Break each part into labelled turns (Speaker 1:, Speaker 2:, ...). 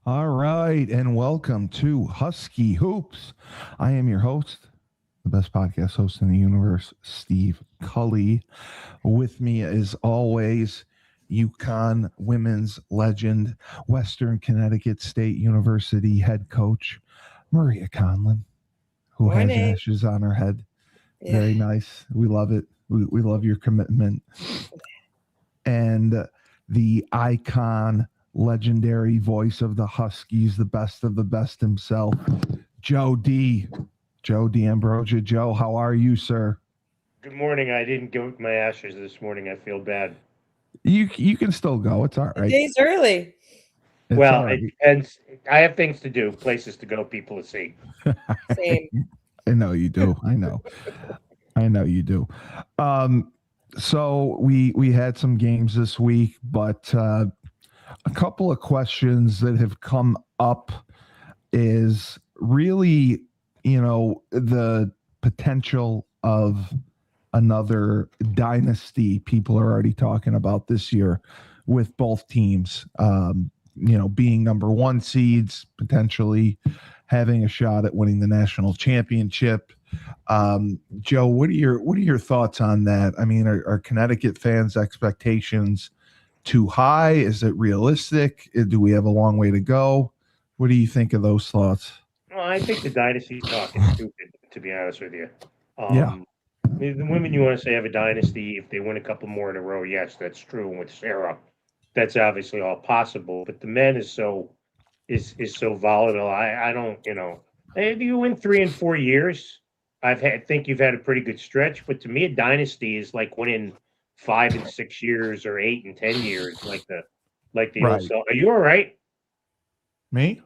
Speaker 1: All right, and welcome to Husky Hoops. I am your host, the best podcast host in the universe, Steve Cully. With me, as always, UConn women's legend, Western Connecticut State University head coach, Maria Conlon, who has
Speaker 2: Morning.
Speaker 1: ashes on her head.
Speaker 2: Yeah.
Speaker 1: Very nice. We love it. We love your commitment. And the icon, legendary voice of the Huskies, the best of the best himself, Joe D. Joe D'Ambrosia. Joe, how are you, sir?
Speaker 3: Good morning. I didn't go my ashes this morning. I feel bad.
Speaker 1: You can still go. It's all
Speaker 2: The
Speaker 1: right.
Speaker 2: day's early.
Speaker 1: It's
Speaker 3: Well,
Speaker 1: all
Speaker 3: it
Speaker 1: right.
Speaker 3: depends. I have things to do, places to go, people to see.
Speaker 2: Same.
Speaker 1: I know you do. I know. I know you do. Um, so we had some games this week, but a couple of questions that have come up is really, the potential of another dynasty people are already talking about this year with both teams, being number one seeds, potentially having a shot at winning the national championship. Joe, what are your thoughts on that? I mean, are Connecticut fans' expectations too high? Is it realistic? Do we have a long way to go? What do you think of those thoughts?
Speaker 3: Well, I think the dynasty talk is stupid, to be honest with you.
Speaker 1: Yeah,
Speaker 3: The women you want to say have a dynasty if they win a couple more in a row. Yes, that's true. And with Sarah, that's obviously all possible. But the men is so volatile. I don't, if you win 3 and 4 years, think you've had a pretty good stretch. But to me, a dynasty is like winning 5 and 6 years or 8 and 10 years, like the old
Speaker 1: right.
Speaker 3: song. Are you all right?
Speaker 1: Me?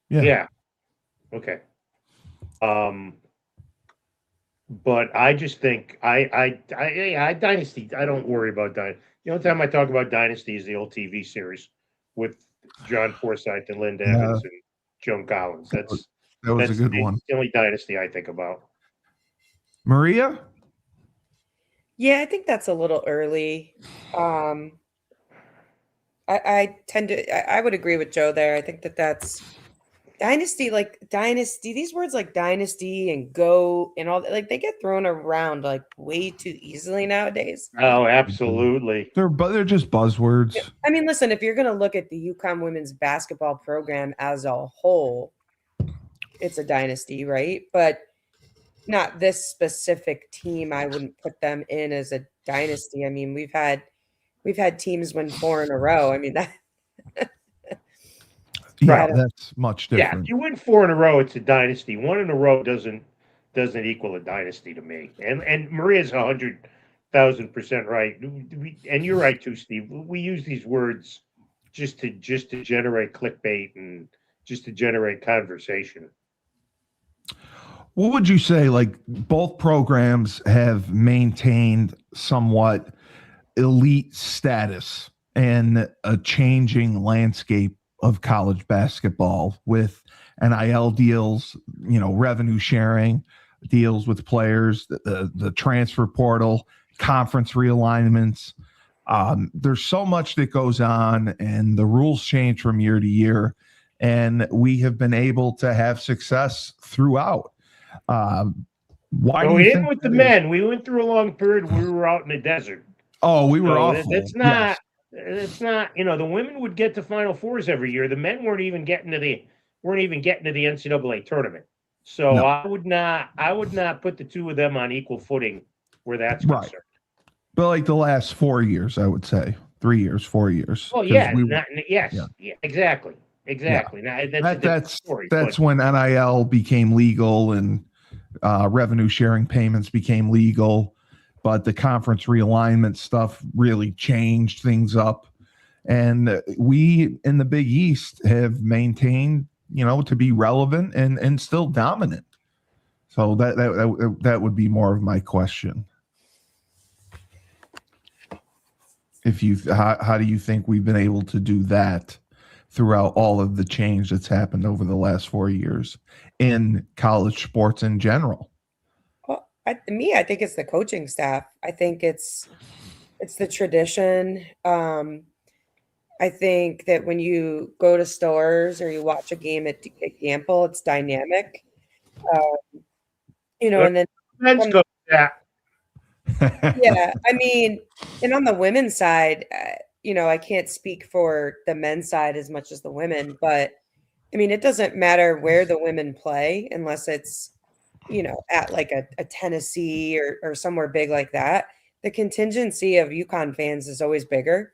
Speaker 1: Yeah.
Speaker 3: Yeah. Okay. Um, but I just think I dynasty. I don't worry about dynasty. The only time I talk about dynasty is the old TV series with John Forsythe and Linda
Speaker 1: Yeah,
Speaker 3: Evans and Joan Collins.
Speaker 1: that was a good one.
Speaker 3: The only dynasty I think about.
Speaker 1: Maria?
Speaker 2: Yeah, I think that's a little early. Um, I tend to, I would agree with Joe there. I think that's dynasty, like dynasty, these words like dynasty and go and all that, like they get thrown around like way too easily nowadays.
Speaker 3: Oh, absolutely.
Speaker 1: They're just
Speaker 2: Yeah.
Speaker 1: buzzwords.
Speaker 2: I mean, listen, if you're going to look at the UConn women's basketball program as a whole, it's a dynasty, right? But not this specific team. I wouldn't put them in as a dynasty. I mean, we've had teams win four in a row. I mean that
Speaker 1: Yeah,
Speaker 2: I
Speaker 3: Right.
Speaker 2: don't
Speaker 1: that's much
Speaker 3: Yeah. If
Speaker 1: different.
Speaker 3: you win 4 in a row, it's a dynasty. One in a row doesn't equal a dynasty to me. And Maria's 100,000% right. And you're right too, Steve. We use these words just to generate clickbait and just to generate conversation.
Speaker 1: What would you say? Like both programs have maintained somewhat elite status and a changing landscape of college basketball with NIL deals, revenue sharing deals with players, the transfer portal, conference realignments. There's so much that goes on, and the rules change from year to year. And we have been able to have success throughout. Why
Speaker 3: Well,
Speaker 1: do
Speaker 3: we
Speaker 1: you
Speaker 3: didn't
Speaker 1: think
Speaker 3: with the
Speaker 1: that is?
Speaker 3: men. We went through a long period where we were out in the desert.
Speaker 1: Oh, we were
Speaker 3: So
Speaker 1: awful. Yes.
Speaker 3: that's not, the women would get to Final Fours every year. The men weren't even getting to the NCAA tournament. So
Speaker 1: No.
Speaker 3: I would not put the two of them on equal footing where that's
Speaker 1: Right.
Speaker 3: concerned.
Speaker 1: But like the last 4 years, I would say 3 years, 4 years,
Speaker 3: Well,
Speaker 1: because
Speaker 3: yeah,
Speaker 1: we,
Speaker 3: yes,
Speaker 1: yeah,
Speaker 3: yeah, exactly,
Speaker 1: yeah.
Speaker 3: exactly. Now that's a
Speaker 1: That
Speaker 3: different
Speaker 1: that's
Speaker 3: story, but
Speaker 1: that's when NIL became legal and revenue sharing payments became legal. But the conference realignment stuff really changed things up, and we in the Big East have maintained, to be relevant and still dominant. So that would be more of my question. If you how do you think we've been able to do that throughout all of the change that's happened over the last 4 years in college sports in general?
Speaker 2: well, I think it's the coaching staff. I think it's the tradition. I think that when you go to stores or you watch a game at Gamble, it's dynamic. And then
Speaker 3: Men's
Speaker 2: from
Speaker 3: go yeah.
Speaker 2: yeah, I mean, and on the women's side, I can't speak for the men's side as much as the women, but I mean, it doesn't matter where the women play unless it's, at like a Tennessee or somewhere big like that. The contingency of UConn fans is always bigger.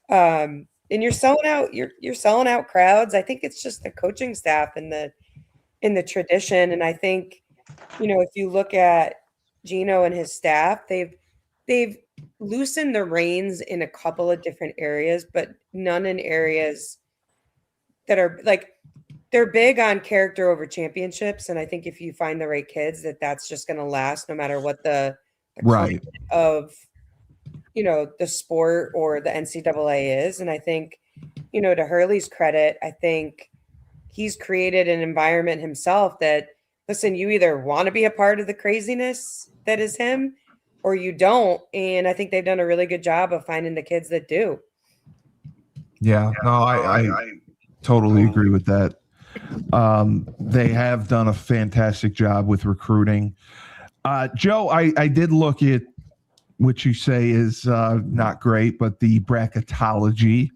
Speaker 2: And you're selling out crowds. I think it's just the coaching staff and the tradition. And I think, if you look at Gino and his staff, they've loosened the reins in a couple of different areas, but none in areas that are like they're big on character over championships. And I think if you find the right kids, that's just going to last no matter what the
Speaker 1: Right.
Speaker 2: climate of the sport or the NCAA is. And I think, to Hurley's credit, I think he's created an environment himself that, listen, you either want to be a part of the craziness that is him or you don't. And I think they've done a really good job of finding the kids that do.
Speaker 1: Yeah, no, I totally agree with that. They have done a fantastic job with recruiting. Joe, I did look at what you say is not great, but the bracketology.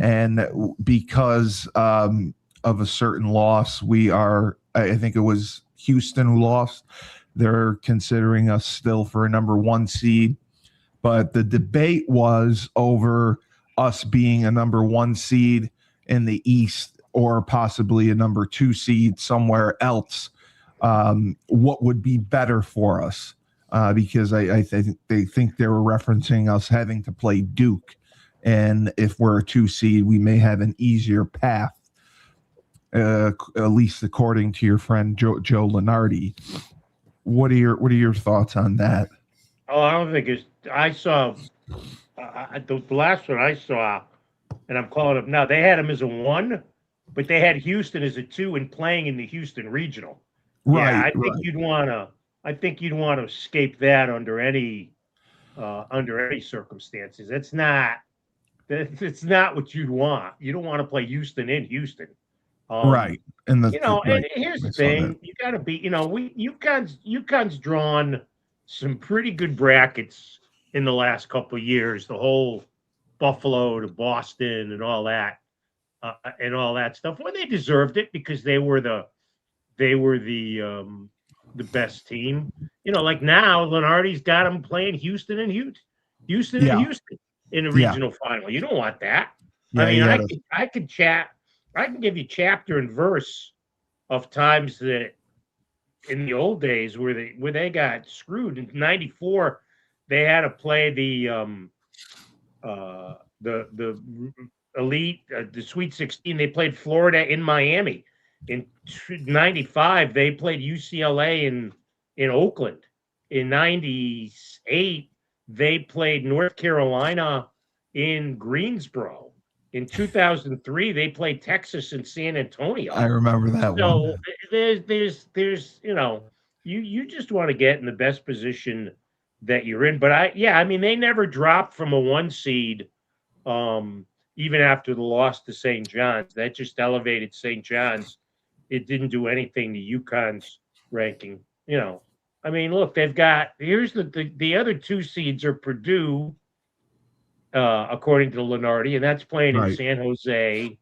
Speaker 1: And because of a certain loss, I think it was Houston who lost. They're considering us still for a number 1 seed. But the debate was over us being a number 1 seed in the East or possibly a number 2 seed somewhere else. What would be better for us? Because I think they were referencing us having to play Duke. And if we're a 2 seed, we may have an easier path, at least according to your friend Joe Lenardi. What are your thoughts on that?
Speaker 3: Oh, I don't think it's. I saw the last one I saw, and I'm calling up now. They had him as a 1, but they had Houston as a 2 and playing in the Houston regional.
Speaker 1: Right.
Speaker 3: Yeah, I think you'd want to escape that under any circumstances. That's not what you'd want. You don't want to play Houston in Houston.
Speaker 1: Right. And
Speaker 3: and here's the thing: you got to be. UConn's drawn some pretty good brackets in the last couple of years. The whole Buffalo to Boston and all that stuff. Well, they deserved it because they were the best team. Like now, Lenardi's got them playing Houston and Houston in a regional final. You don't want that.
Speaker 1: Yeah,
Speaker 3: I mean, I can give you chapter and verse of times that in the old days where they got screwed. In '94, they had to play the elite, the Sweet 16. They played Florida in Miami. In '95, they played UCLA in Oakland. In '98, they played North Carolina in Greensboro. In 2003, they played Texas and San Antonio.
Speaker 1: I remember that one.
Speaker 3: So there's you just want to get in the best position that you're in. But I mean, they never dropped from a 1 seed, even after the loss to St. John's. That just elevated St. John's. It didn't do anything to UConn's ranking. I mean, look, they've got here's the other 2 seeds are Purdue, according to Lenardi, and that's playing in San Jose.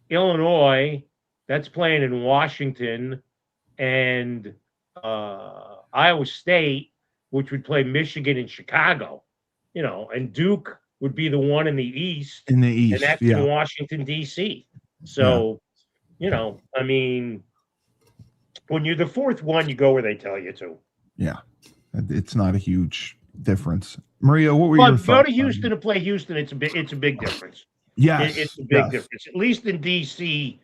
Speaker 3: Illinois, that's playing in Washington, and Iowa State, which would play Michigan and Chicago. And Duke would be the one in the East.
Speaker 1: In the East,
Speaker 3: and that's in Washington, D.C. So, I mean, when you're the 4th one, you go where they tell you to.
Speaker 1: Yeah, it's not a huge difference. Maria, what were your thoughts?
Speaker 3: Go to Houston to play Houston. It's a big difference.
Speaker 1: Yes,
Speaker 3: it's a big difference. At least in D.C.,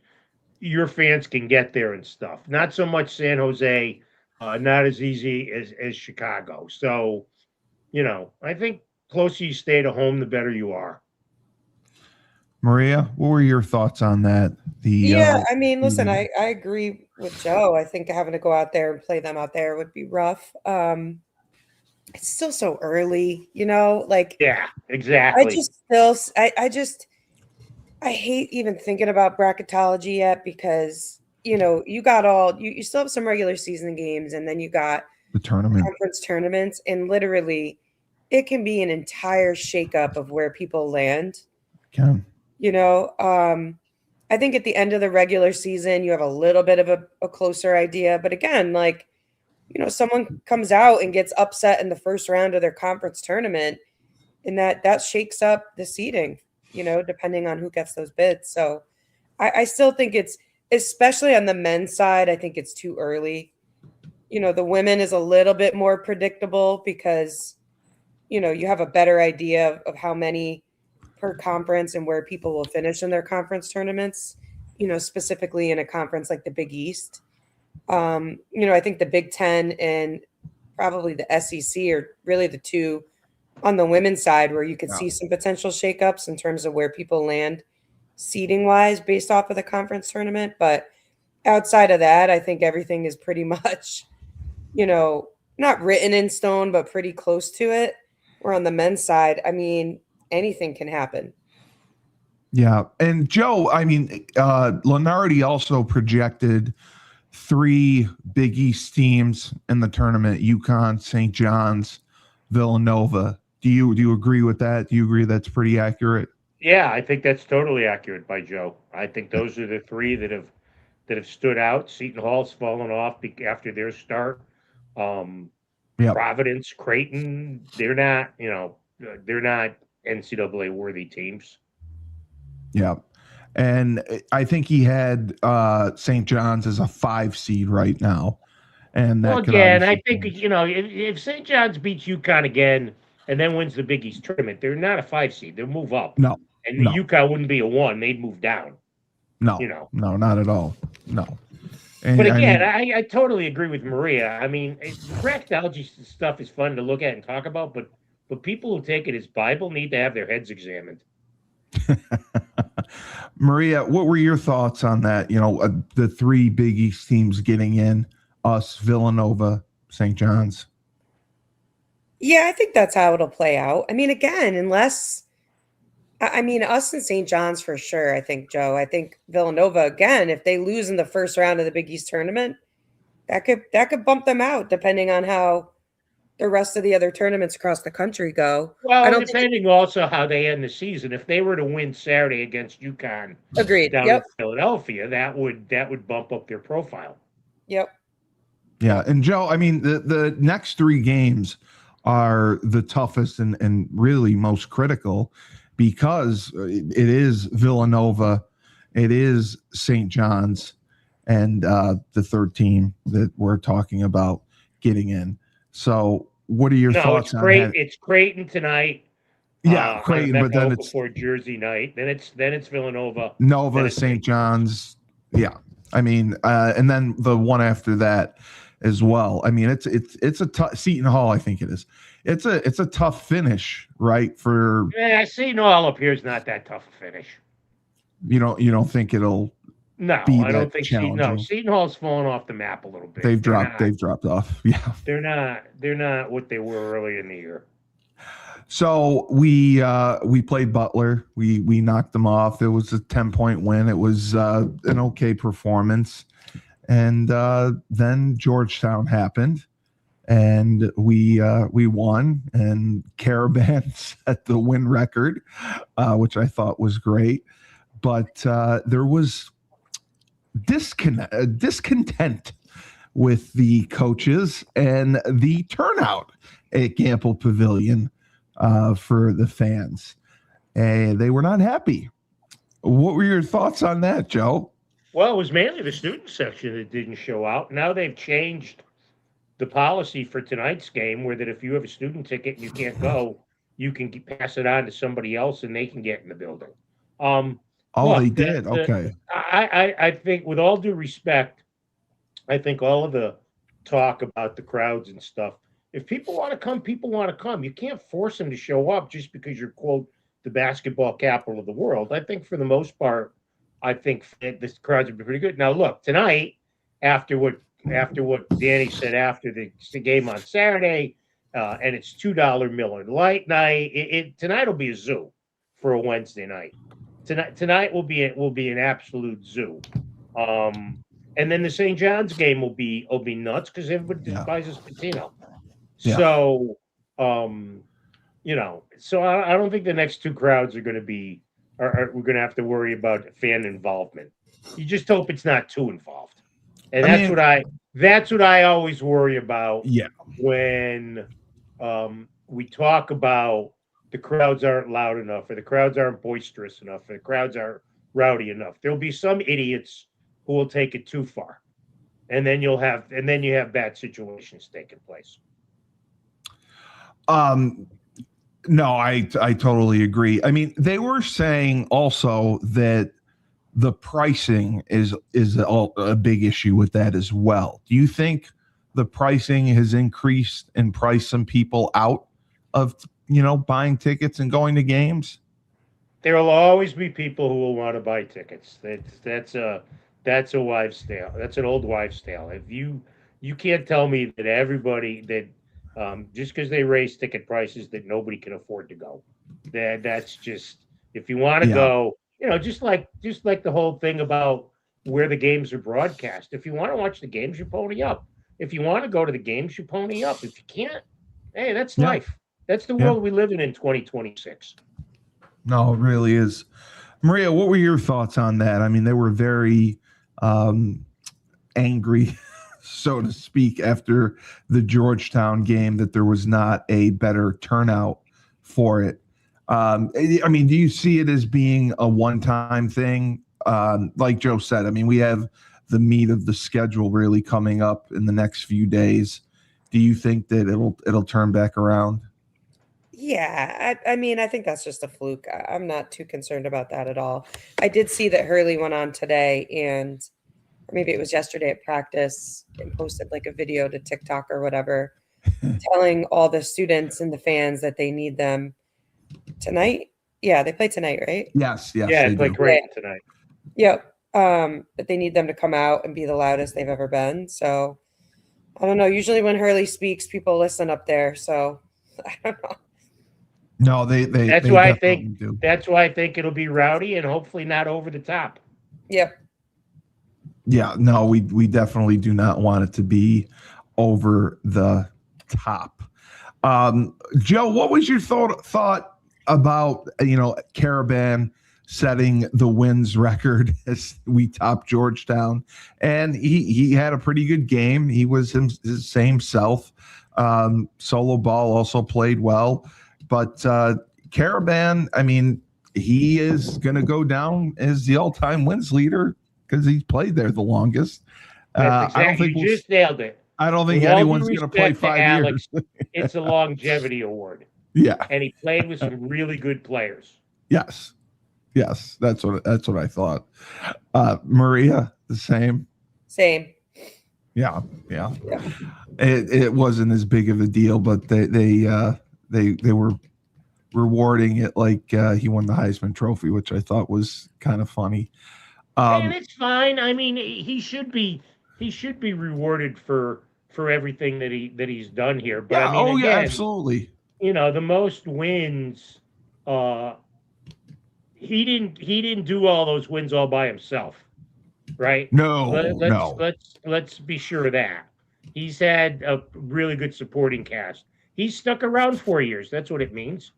Speaker 3: your fans can get there and stuff. Not so much San Jose, not as easy as Chicago. So, I think closer you stay to home, the better you are.
Speaker 1: Maria, what were your thoughts on that?
Speaker 2: I mean, listen, I agree with Joe. I think having to go out there and play them out there would be rough. It's still so early,
Speaker 3: Yeah, exactly.
Speaker 2: I hate even thinking about bracketology yet because, you got you still have some regular season games and then you got
Speaker 1: The tournament.
Speaker 2: conference tournaments, and literally it can be an entire shakeup of where people land.
Speaker 1: Can.
Speaker 2: I think at the end of the regular season, you have a little bit of a closer idea. But again, like, someone comes out and gets upset in the first round of their conference tournament, and that shakes up the seeding, depending on who gets those bids. So I still think it's, especially on the men's side, I think it's too early. The women is a little bit more predictable because, you have a better idea of how many per conference and where people will finish in their conference tournaments, specifically in a conference like the Big East. I think the Big Ten and probably the SEC are really the two on the women's side where you could see some potential shakeups in terms of where people land seeding wise based off of the conference tournament. But outside of that, I think everything is pretty much, not written in stone, but pretty close to it. Where on the men's side, I mean, anything can happen.
Speaker 1: Yeah. And Joe, I mean, Lenardi also projected 3 Big East teams in the tournament: UConn, St. John's, Villanova. Do you agree with that? Do you agree that's pretty accurate?
Speaker 3: Yeah, I think that's totally accurate by Joe. I think those are the 3 that have stood out. Seton Hall's fallen off after their start.
Speaker 1: Yep.
Speaker 3: Providence, Creighton, they're not NCAA worthy teams.
Speaker 1: Yeah. And I think he had St. John's as a 5 seed right now. And that
Speaker 3: again, I think if St. John's beats UConn again and then wins the Big East tournament, they're not a 5 seed. They'll move up.
Speaker 1: No.
Speaker 3: And UConn wouldn't be a 1. They'd move down.
Speaker 1: No. No, not at all. No. And,
Speaker 3: but again, I totally agree with Maria. I mean, bracketology stuff is fun to look at and talk about, but people who take it as Bible need to have their heads examined.
Speaker 1: Maria, what were your thoughts on that? The 3 Big East teams getting in, us, Villanova, St. John's.
Speaker 2: Yeah, I think that's how it'll play out. I mean, again, us and St. John's for sure. I think, Joe, Villanova, again, if they lose in the first round of the Big East tournament, that could bump them out depending on how the rest of the other tournaments across the country go.
Speaker 3: Well, depending also how they end the season. If they were to win Saturday against UConn,
Speaker 2: agreed,
Speaker 3: down in Philadelphia, that would bump up their profile.
Speaker 2: Yep.
Speaker 1: Yeah, and Joe, I mean, the next 3 games are the toughest and really most critical because it is Villanova, it is St. John's, and the third team that we're talking about getting in. So what are your thoughts on that?
Speaker 3: It's Creighton tonight.
Speaker 1: Yeah, Creighton, but then it's
Speaker 3: Jersey night. Then it's Villanova.
Speaker 1: Nova, St. John's. Yeah. I mean, and then the one after that as well. I mean, it's a tough Seton Hall, I think it is. It's a tough finish, right?
Speaker 3: Seton Hall up here is not that tough a finish.
Speaker 1: You don't think it'll
Speaker 3: I don't think Seton Hall's fallen off the map a little bit.
Speaker 1: They've dropped off. Yeah.
Speaker 3: They're not what they were early in the year.
Speaker 1: So we played Butler. We knocked them off. It was a 10-point win. It was an okay performance. And then Georgetown happened, and we won. And Caraban set the win record, which I thought was great. But there was discontent with the coaches and the turnout at Gamble Pavilion for the fans. They were not happy. What were your thoughts on that, Joe?
Speaker 3: Well, it was mainly the student section that didn't show out. Now they've changed the policy for tonight's game where that if you have a student ticket and you can't go, you can pass it on to somebody else and they can get in the building.
Speaker 1: They did? Okay.
Speaker 3: I think, with all due respect, I think all of the talk about the crowds and stuff, if people want to come, people want to come. You can't force them to show up just because you're, quote, the basketball capital of the world. I think for the most part, I think this crowds have been pretty good. Now, look, tonight, after what Danny said after the game on Saturday, and it's $2 Miller Lite night, tonight will be a zoo for a Wednesday night. Tonight will be an absolute zoo. And then the St. John's game will be nuts because everybody despises Patino.
Speaker 1: Yeah.
Speaker 3: So, so I don't think the next two crowds are going to be we're going to have to worry about fan involvement. You just hope it's not too involved, and that's what I always worry about.
Speaker 1: Yeah.
Speaker 3: When we talk about the crowds aren't loud enough, or the crowds aren't boisterous enough, or the crowds aren't rowdy enough, there'll be some idiots who will take it too far, and then you have bad situations taking place.
Speaker 1: No, I totally agree. I mean, they were saying also that the pricing is a big issue with that as well. Do you think the pricing has increased and priced some people out of, buying tickets and going to games?
Speaker 3: There will always be people who will want to buy tickets. That's a wives' tale. That's an old wives' tale. If you can't tell me that everybody that just because they raise ticket prices that nobody can afford to go. That's just, if you want to go, just like the whole thing about where the games are broadcast. If you want to watch the games, you pony up. If you want to go to the games, you pony up. If you can't, hey, that's life. That's the world we live in 2026.
Speaker 1: No, it really is. Maria, what were your thoughts on that? I mean, they were very angry, so to speak, after the Georgetown game that there was not a better turnout for it. I mean, do you see it as being a one-time thing? Like Joe said, I mean, we have the meat of the schedule really coming up in the next few days. Do you think that it'll turn back around?
Speaker 2: Yeah, I mean, I think that's just a fluke. I'm not too concerned about that at all. I did see that Hurley went on today, and or maybe it was yesterday at practice, and posted like a video to TikTok or whatever, telling all the students and the fans that they need them tonight. Yeah, they play tonight, right?
Speaker 1: Yes.
Speaker 3: Yeah, they play great tonight.
Speaker 2: Yep. But they need them to come out and be the loudest they've ever been. So I don't know. Usually when Hurley speaks, people listen up there. So I don't know.
Speaker 1: No, they.
Speaker 3: That's
Speaker 1: they
Speaker 3: why I
Speaker 1: definitely
Speaker 3: think.
Speaker 1: do.
Speaker 3: That's why I think it'll be rowdy and hopefully not over the top.
Speaker 2: Yep.
Speaker 1: Yeah, no, we definitely do not want it to be over the top. Joe, what was your thought about Caraban setting the wins record as we topped Georgetown? And he had a pretty good game. He was his same self. Solo ball also played well, but Caraban, I mean, he is going to go down as the all-time wins leader because he's played there the longest.
Speaker 3: Exactly. I don't think you just nailed it.
Speaker 1: I don't think anyone's going to play 5
Speaker 3: Alex,
Speaker 1: years.
Speaker 3: It's a longevity award.
Speaker 1: Yeah,
Speaker 3: and he played with some really good players.
Speaker 1: Yes, that's what I thought. Maria, the same. Yeah. It wasn't as big of a deal, but they were rewarding it like he won the Heisman Trophy, which I thought was kind of funny.
Speaker 3: And it's fine. I mean, he should be rewarded for everything that he's done here. But I mean, again,
Speaker 1: absolutely.
Speaker 3: The most wins. He didn't do all those wins all by himself, right?
Speaker 1: No.
Speaker 3: Let's be sure of that. He's had a really good supporting cast. He's stuck around 4 years. That's what it means.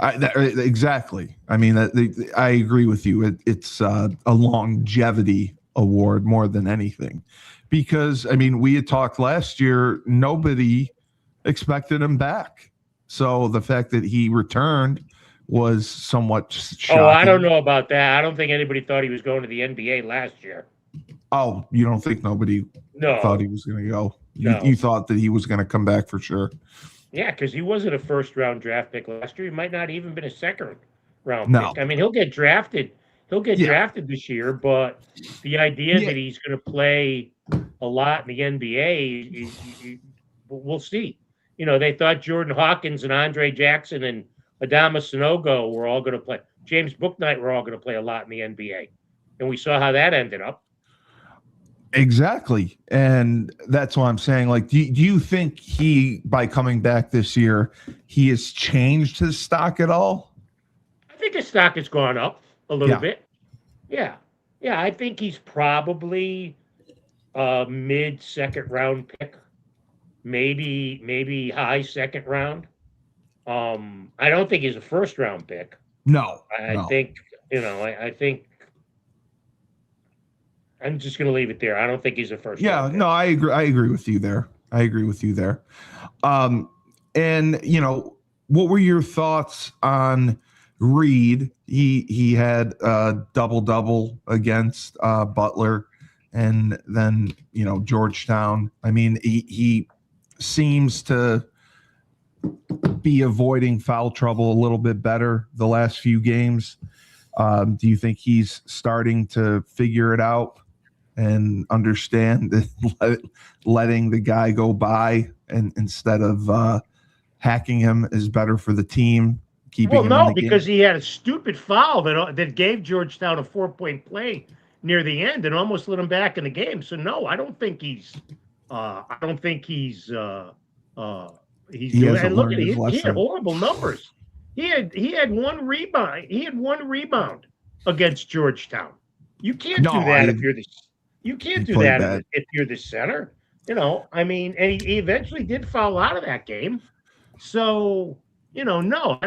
Speaker 1: Exactly. I mean, I agree with you. It's a longevity award more than anything, because I mean, we had talked last year. Nobody expected him back, so the fact that he returned was somewhat shocking.
Speaker 3: Oh, I don't know about that. I don't think anybody thought he was going to the NBA last year.
Speaker 1: Oh, you don't think nobody thought he was going to go? You thought that he was going to come back for sure.
Speaker 3: Yeah, because he wasn't a first-round draft pick last year. He might not even been a second-round pick. I mean, he'll get drafted. He'll get drafted this year, but the idea that he's going to play a lot in the NBA, we'll see. They thought Jordan Hawkins and Andre Jackson and Adama Sanogo were all going to play. James Bouknight were all going to play a lot in the NBA, and we saw how that ended up.
Speaker 1: Exactly. And that's why I'm saying, like, do you think he, by coming back this year, he has changed his stock at all?
Speaker 3: I think his stock has gone up a little
Speaker 1: Yeah.
Speaker 3: bit. Yeah. Yeah, I think he's probably a mid-second round pick, maybe high second round. I don't think he's a first round pick.
Speaker 1: No,
Speaker 3: I
Speaker 1: no.
Speaker 3: think, I think I'm just going to leave it there. I don't think he's a first
Speaker 1: Yeah,
Speaker 3: round pick.
Speaker 1: no, I agree. I agree with you there. And what were your thoughts on Reed? He had a double against Butler, and then Georgetown. I mean, he seems to be avoiding foul trouble a little bit better the last few games. Do you think he's starting to figure it out and understand that letting the guy go by and instead of hacking him is better for the team? Keeping him in the
Speaker 3: because
Speaker 1: game?
Speaker 3: he had a stupid foul that gave Georgetown a 4-point play near the end and almost let him back in the game. So no, I don't think he's he's
Speaker 1: He
Speaker 3: doing.
Speaker 1: hasn't
Speaker 3: And look at
Speaker 1: learned his
Speaker 3: he had
Speaker 1: lesson.
Speaker 3: horrible numbers. He had one rebound. He had one rebound against Georgetown. You can't do that if you're the you can't do
Speaker 1: played
Speaker 3: that
Speaker 1: bad.
Speaker 3: if you're the center. I mean, and he eventually did foul out of that game. So no,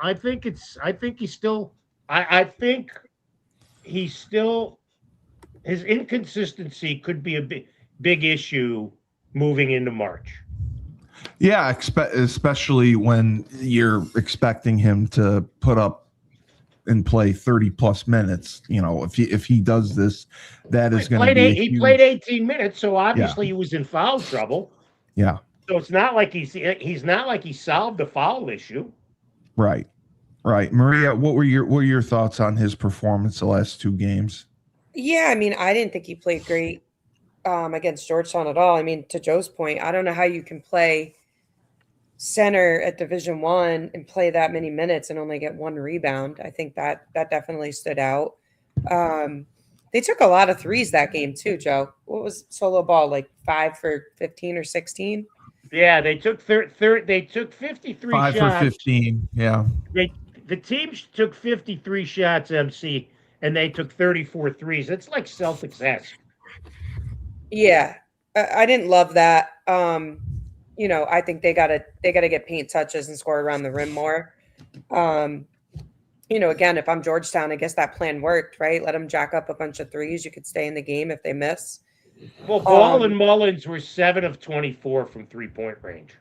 Speaker 3: I think he's still, I think he's still, his inconsistency could be a big issue moving into March.
Speaker 1: Yeah, especially when you're expecting him to put up and play 30 plus minutes. If he does this, that is going to be
Speaker 3: He played 18 minutes, so obviously he was in foul trouble.
Speaker 1: Yeah.
Speaker 3: So it's not like he's not like he solved the foul issue.
Speaker 1: Right. Maria, what were your thoughts on his performance the last two games?
Speaker 2: Yeah, I mean, I didn't think he played great against Georgetown at all. I mean, to Joe's point, I don't know how you can play center at Division I and play that many minutes and only get one rebound. I think that definitely stood out. They took a lot of threes that game too, Joe. What was solo ball, like 5 for 15 or 16?
Speaker 3: Yeah, they took they took 53
Speaker 1: 5
Speaker 3: shots.
Speaker 1: for 15. Yeah.
Speaker 3: The teams took 53 shots, MC, and they took 34 threes. It's like Celtics-esque.
Speaker 2: Yeah, I didn't love that. I think they gotta get paint touches and score around the rim more. Again, if I'm Georgetown, I guess that plan worked, right? Let them jack up a bunch of threes. You could stay in the game if they miss.
Speaker 3: Well, Ball and Mullins were 7 of 24 from 3-point range.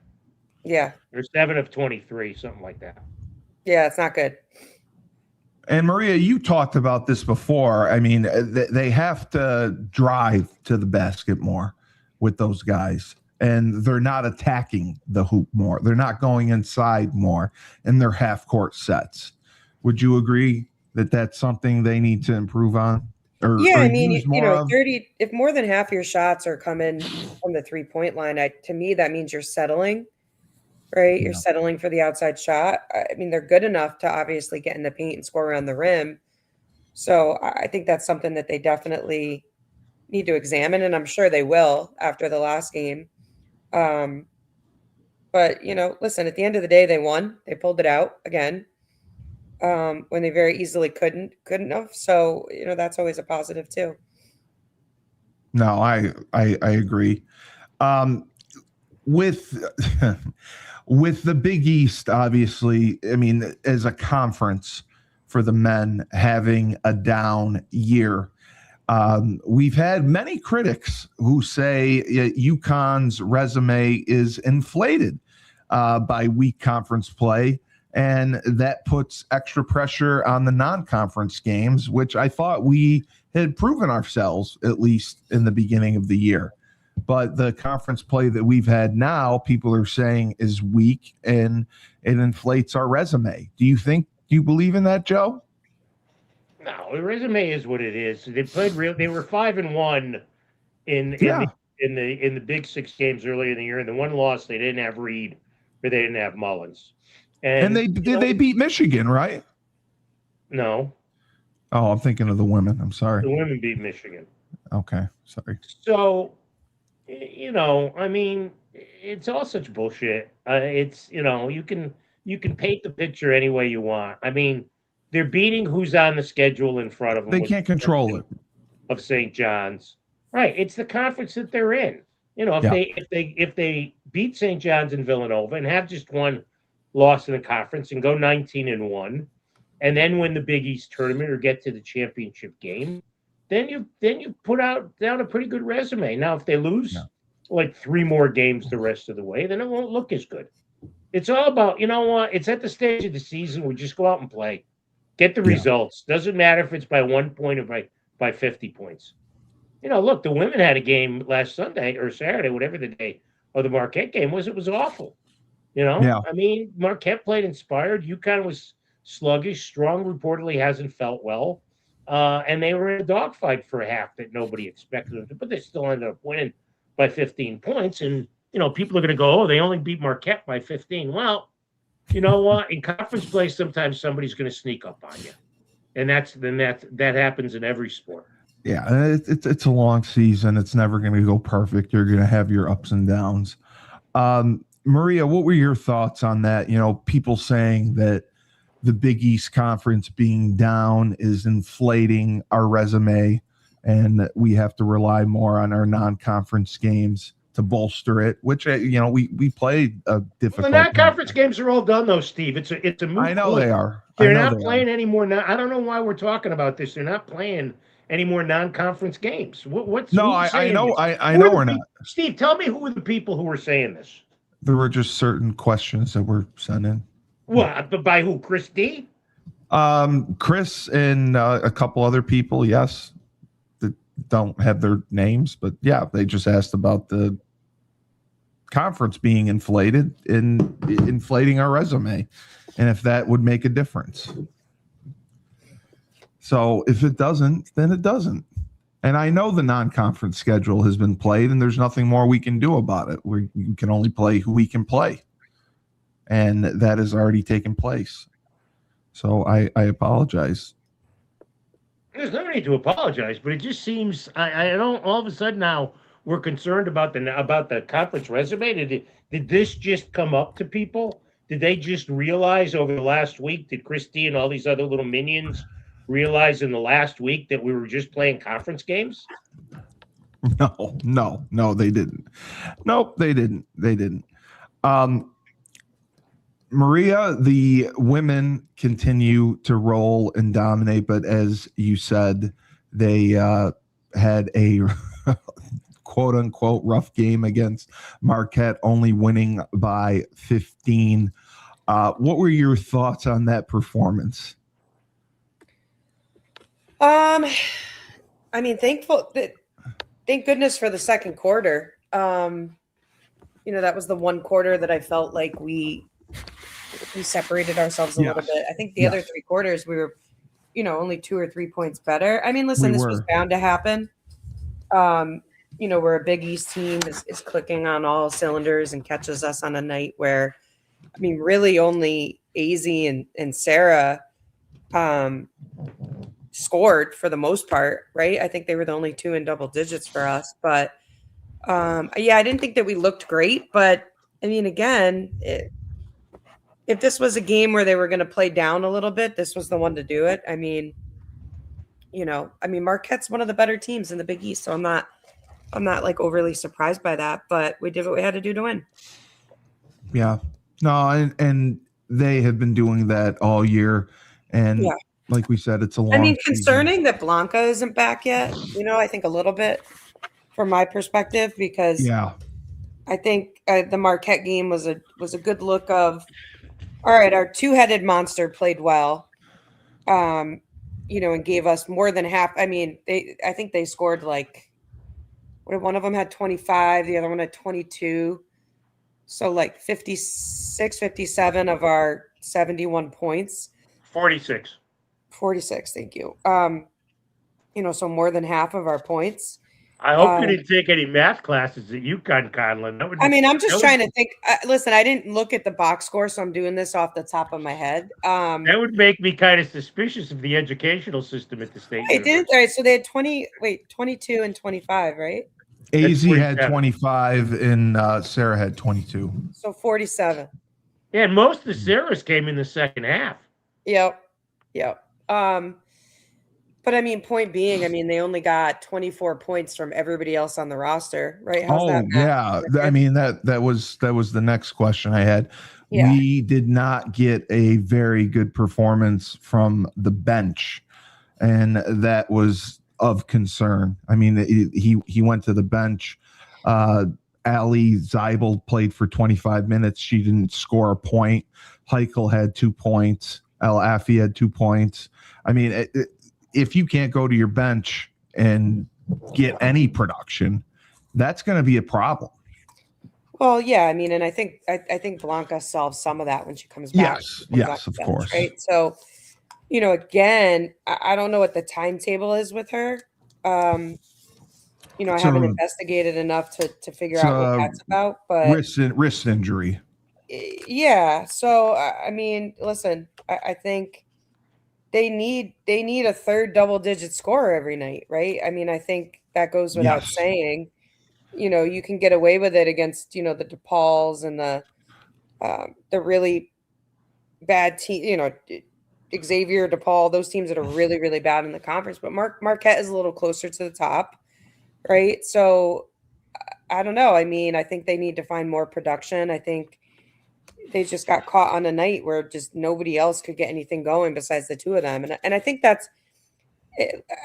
Speaker 2: Yeah.
Speaker 3: Or 7 of 23, something like that.
Speaker 2: Yeah, it's not good.
Speaker 1: And Maria, you talked about this before. I mean, they have to drive to the basket more with those guys, and they're not attacking the hoop more. They're not going inside more in their half-court sets. Would you agree that that's something they need to improve on? Or use more of?
Speaker 2: 30. If more than half your shots are coming from the 3-point line, to me that means you're settling. Right? You're settling for the outside shot. I mean, they're good enough to obviously get in the paint and score around the rim. So I think that's something that they definitely need to examine, and I'm sure they will after the last game. But, listen, at the end of the day, they won. They pulled it out again when they very easily couldn't have. So, that's always a positive too.
Speaker 1: No, I agree. With with the Big East, obviously, I mean, as a conference for the men having a down year, we've had many critics who say UConn's resume is inflated by weak conference play, and that puts extra pressure on the non-conference games, which I thought we had proven ourselves, at least in the beginning of the year. But the conference play that we've had now, people are saying is weak, and it inflates our resume. Do you believe in that, Joe?
Speaker 3: No, the resume is what it is. They played They were 5-1 in the Big Six games earlier in the year, and the one loss they didn't have Reed, or they didn't have Mullins. And
Speaker 1: they beat Michigan, right?
Speaker 3: No.
Speaker 1: Oh, I'm thinking of the women. I'm sorry.
Speaker 3: The women beat Michigan.
Speaker 1: Okay, sorry.
Speaker 3: So, I mean, it's all such bullshit. It's you can paint the picture any way you want. I mean, they're beating who's on the schedule in front of them.
Speaker 1: They can't control it.
Speaker 3: Of St. John's, right? It's the conference that they're in. You know, if they beat St. John's and Villanova and have just one loss in the conference and go 19-1, and then win the Big East tournament or get to the championship game, then you put down a pretty good resume. Now, if they lose like 3 more games the rest of the way, then it won't look as good. It's all about, you know what? It's at the stage of the season where just go out and play, get the results. Doesn't matter if it's by 1 point or by 50 points. You know, look, the women had a game last Sunday or Saturday, whatever the day of the Marquette game was. It was awful. You know, I mean, Marquette played inspired. UConn was sluggish. Strong reportedly hasn't felt well. And they were in a dogfight for a half that nobody expected them to, but they still ended up winning by 15 points. And, you know, people are going to go, oh, they only beat Marquette by 15. Well, you know what? In conference play, sometimes somebody's going to sneak up on you. And that happens in every sport.
Speaker 1: Yeah, it's a long season. It's never going to go perfect. You're going to have your ups and downs. Maria, what were your thoughts on that? You know, people saying that the Big East Conference being down is inflating our resume and that we have to rely more on our non-conference games to bolster it, which, you know, we played a difficult.
Speaker 3: Well, the non-conference games are all done, though, Steve. It's a moot
Speaker 1: I know
Speaker 3: point.
Speaker 1: they are.
Speaker 3: They're not playing anymore now. I don't know why we're talking about this. They're not playing any more non-conference games. What's
Speaker 1: I know. I know we're not.
Speaker 3: Steve, tell me who are the people who were saying this?
Speaker 1: There were just certain questions that were sent in.
Speaker 3: What? But by who? Chris D?
Speaker 1: Chris and a couple other people, yes, that don't have their names, but yeah, they just asked about the conference being inflated and inflating our resume, and if that would make a difference. So if it doesn't, then it doesn't. And I know the non-conference schedule has been played, and there's nothing more we can do about it. We can only play who we can play, and that has already taken place. So I apologize.
Speaker 3: There's no need to apologize, but it just seems I don't. All of a sudden now we're concerned about the conference resume. Did this just come up to people? Did they just realize over the last week? Did Christy and all these other little minions realize in the last week that we were just playing conference games?
Speaker 1: No, they didn't. Nope, they didn't. Maria, the women continue to roll and dominate, but as you said, they had a quote unquote rough game against Marquette, only winning by 15. What were your thoughts on that performance?
Speaker 2: I mean, thank goodness for the second quarter. You know, that was the one quarter that I felt like we separated ourselves a little bit. I think the other 3 quarters we were, you know, only 2 or 3 points better. I mean, listen, this was bound to happen. You know, we're a Big East team is clicking on all cylinders and catches us on a night where, I mean, really only AZ and Sarah scored for the most part, right? I think they were the only 2 in double digits for us. But I didn't think that we looked great. But I mean, again, if this was a game where they were going to play down a little bit, this was the one to do it. I mean, you know, Marquette's one of the better teams in the Big East, so I'm not like overly surprised by that. But we did what we had to do to win. Yeah,
Speaker 1: no, and they have been doing that all year, and like we said, it's a long.
Speaker 2: I mean, concerning season. That Blanca isn't back yet. You know, I think a little bit from my perspective because I think the Marquette game was a good look of. All right, our 2-headed monster played well, you know, and gave us more than half. I mean, I think they scored like, one of them had 25, the other one had 22. So like 56, 57 of our 71 points.
Speaker 3: 46,
Speaker 2: thank you. You know, so more than half of our points.
Speaker 3: I hope you didn't take any math classes at UConn, Conlon.
Speaker 2: I'm just trying to think. Listen, I didn't look at the box score, so I'm doing this off the top of my head.
Speaker 3: That would make me kind of suspicious of the educational system at the state.
Speaker 2: It did. All right, so they had 22 and 25, right?
Speaker 1: AZ had 25 and Sarah had 22.
Speaker 2: So 47.
Speaker 3: Yeah, and most of the Sarahs came in the second half.
Speaker 2: Yep. Yeah. But I mean, point being, I mean, they only got 24 points from everybody else on the roster, right? How's that
Speaker 1: Oh
Speaker 2: math
Speaker 1: yeah, I
Speaker 2: working?
Speaker 1: mean that was the next question I had.
Speaker 2: Yeah.
Speaker 1: We did not get a very good performance from the bench, and that was of concern. I mean, he went to the bench. Ali Zeibel played for 25 minutes. She didn't score a point. Heichel had 2 points. El Afi had 2 points. I mean, if you can't go to your bench and get any production, that's going to be a problem.
Speaker 2: Well, yeah, I mean, and I think Blanca solves some of that when she comes back.
Speaker 1: Yes,
Speaker 2: Comes off
Speaker 1: yes,
Speaker 2: the
Speaker 1: of
Speaker 2: bench,
Speaker 1: course.
Speaker 2: right? So, again, I don't know what the timetable is with her. I haven't
Speaker 1: So
Speaker 2: investigated enough to figure
Speaker 1: it's
Speaker 2: out what
Speaker 1: a
Speaker 2: that's about, but
Speaker 1: wrist injury.
Speaker 2: yeah. So, I mean, listen, I think they need a third double digit scorer every night, right? I mean, I think that goes without
Speaker 1: Yes.
Speaker 2: saying. You can get away with it against, the DePauls and the really bad team, Xavier, DePaul, those teams that are really, really bad in the conference. But Marquette is a little closer to the top, right? So I don't know. I mean, I think they need to find more production. I think they just got caught on a night where just nobody else could get anything going besides the two of them. And I think I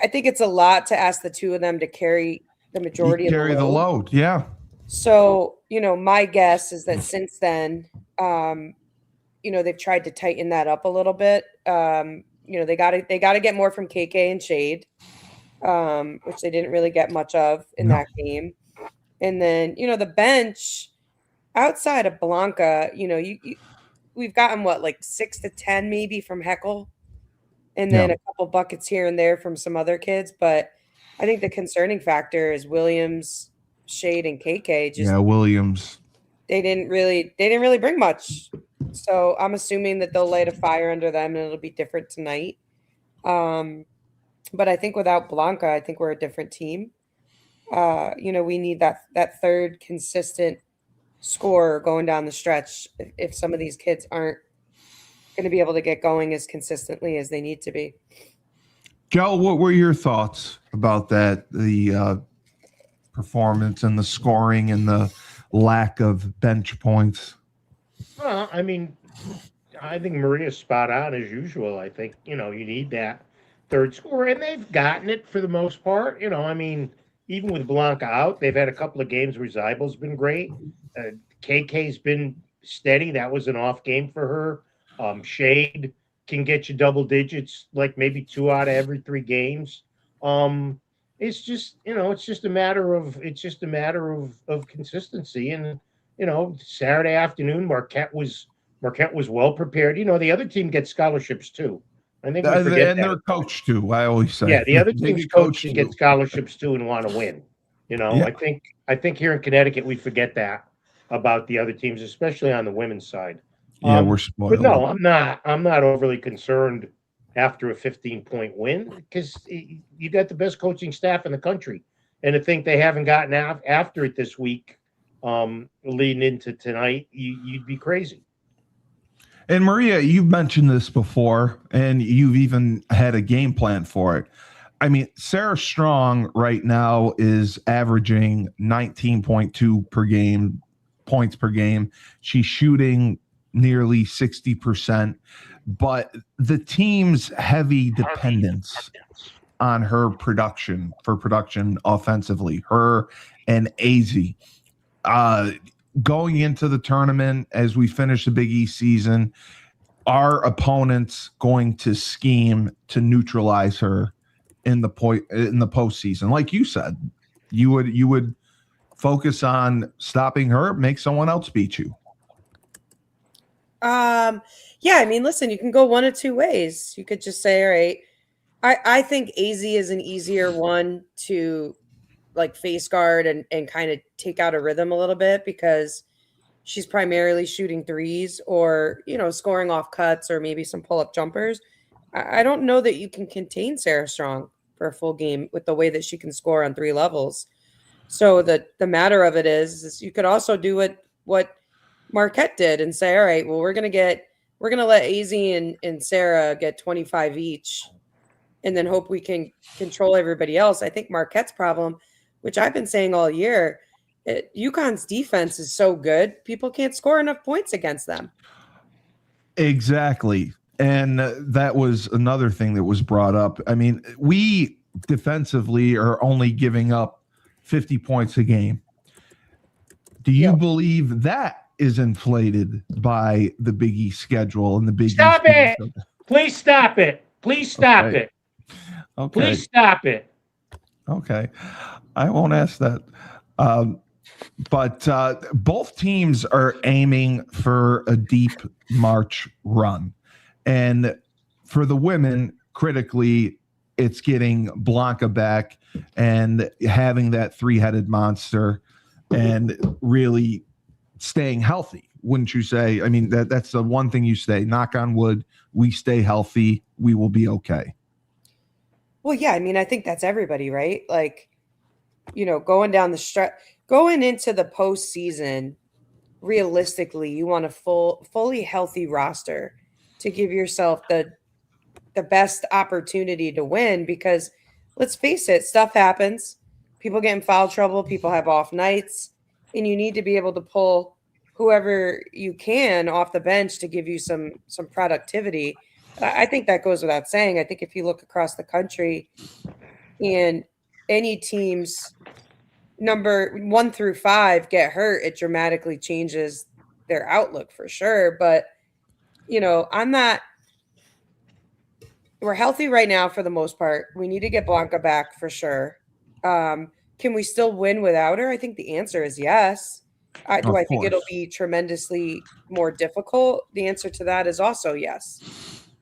Speaker 2: think it's a lot to ask the two of them to carry the
Speaker 1: You
Speaker 2: majority of the
Speaker 1: carry the
Speaker 2: load.
Speaker 1: load. Yeah.
Speaker 2: So, my guess is that since then, they've tried to tighten that up a little bit. They got to get more from KK and Shade, which they didn't really get much of in
Speaker 1: No.
Speaker 2: that game. And then, the bench outside of Blanca, we've gotten like 6 to 10 maybe from Heckle, and then
Speaker 1: Yeah.
Speaker 2: a couple buckets here and there from some other kids. But I think the concerning factor is Williams, Shade, and KK. Just
Speaker 1: Yeah. Williams.
Speaker 2: they didn't really bring much. So I'm assuming that they'll light a fire under them and it'll be different tonight. But I think without Blanca, I think we're a different team. We need that third consistent scorer going down the stretch if some of these kids aren't going to be able to get going as consistently as they need to be.
Speaker 1: Joe, what were your thoughts about that? The performance and the scoring and the lack of bench points.
Speaker 3: Well, I mean, I think Maria's spot on as usual. I think, you need that third scorer, and they've gotten it for the most part. I mean, even with Blanca out, they've had a couple of games where Zybel's been great. KK's been steady. That was an off game for her. Shade can get you double digits, like maybe 2 out of every 3 games. It's just, it's just a matter of consistency. And, Saturday afternoon, Marquette was well prepared. The other team gets scholarships too. I think we forget
Speaker 1: And
Speaker 3: that.
Speaker 1: they're coached too. I always say,
Speaker 3: Yeah, the other
Speaker 1: they
Speaker 3: team's
Speaker 1: get
Speaker 3: coached and
Speaker 1: too.
Speaker 3: get scholarships too and want to win.
Speaker 1: Yeah.
Speaker 3: I think here in Connecticut we forget that about the other teams, especially on the women's side.
Speaker 1: Yeah, we're spoiled.
Speaker 3: But no, I'm not overly concerned after a 15-point win because you got the best coaching staff in the country, and to think they haven't gotten after it this week, leading into tonight, you'd be crazy.
Speaker 1: And Maria, you've mentioned this before, and you've even had a game plan for it. I mean, Sarah Strong right now is averaging 19.2 per game, points per game. She's shooting nearly 60%, but the team's heavy dependence on her production offensively, her and AZ. Going into the tournament, as we finish the Big East season, our opponents going to scheme to neutralize her in the postseason. Like you said, you would focus on stopping her, make someone else beat you.
Speaker 2: Yeah, I mean, listen, you can go one of two ways. You could just say, all right, I think AZ is an easier one to like face guard and kind of take out a rhythm a little bit because she's primarily shooting threes or, scoring off cuts or maybe some pull-up jumpers. I don't know that you can contain Sarah Strong for a full game with the way that she can score on 3 levels. So the matter of it is you could also do what Marquette did and say, all right, well, we're going we're going to let AZ and Sarah get 25 each and then hope we can control everybody else. I think Marquette's problem, which I've been saying all year, UConn's defense is so good, people can't score enough points against them.
Speaker 1: Exactly. And that was another thing that was brought up. I mean, we defensively are only giving up 50 points a game. Do you believe that is inflated by the Big East schedule and the Big
Speaker 3: Stop
Speaker 1: East?
Speaker 3: it! Please stop it. Please stop it.
Speaker 1: Okay.
Speaker 3: Please stop it.
Speaker 1: Okay. I won't ask that. But both teams are aiming for a deep March run. And for the women, critically, it's getting Blanca back and having that three-headed monster and really staying healthy, wouldn't you say? I mean, that's the one thing you say, knock on wood, we stay healthy, we will be okay.
Speaker 2: Well, yeah, I mean, I think that's everybody, right? Like, you know, going down the stretch, going into the postseason, realistically, you want a fully healthy roster to give yourself the best opportunity to win, because let's face it, stuff happens. People get in foul trouble, people have off nights, and you need to be able to pull whoever you can off the bench to give you some productivity. I think that goes without saying. I think if you look across the country and any teams number 1 through 5 get hurt, it dramatically changes their outlook for sure. But, you know, we're healthy right now for the most part. We need to get Blanca back for sure. Can we still win without her? I think the answer is yes. Do I think it'll be tremendously more difficult? The answer to that is also yes.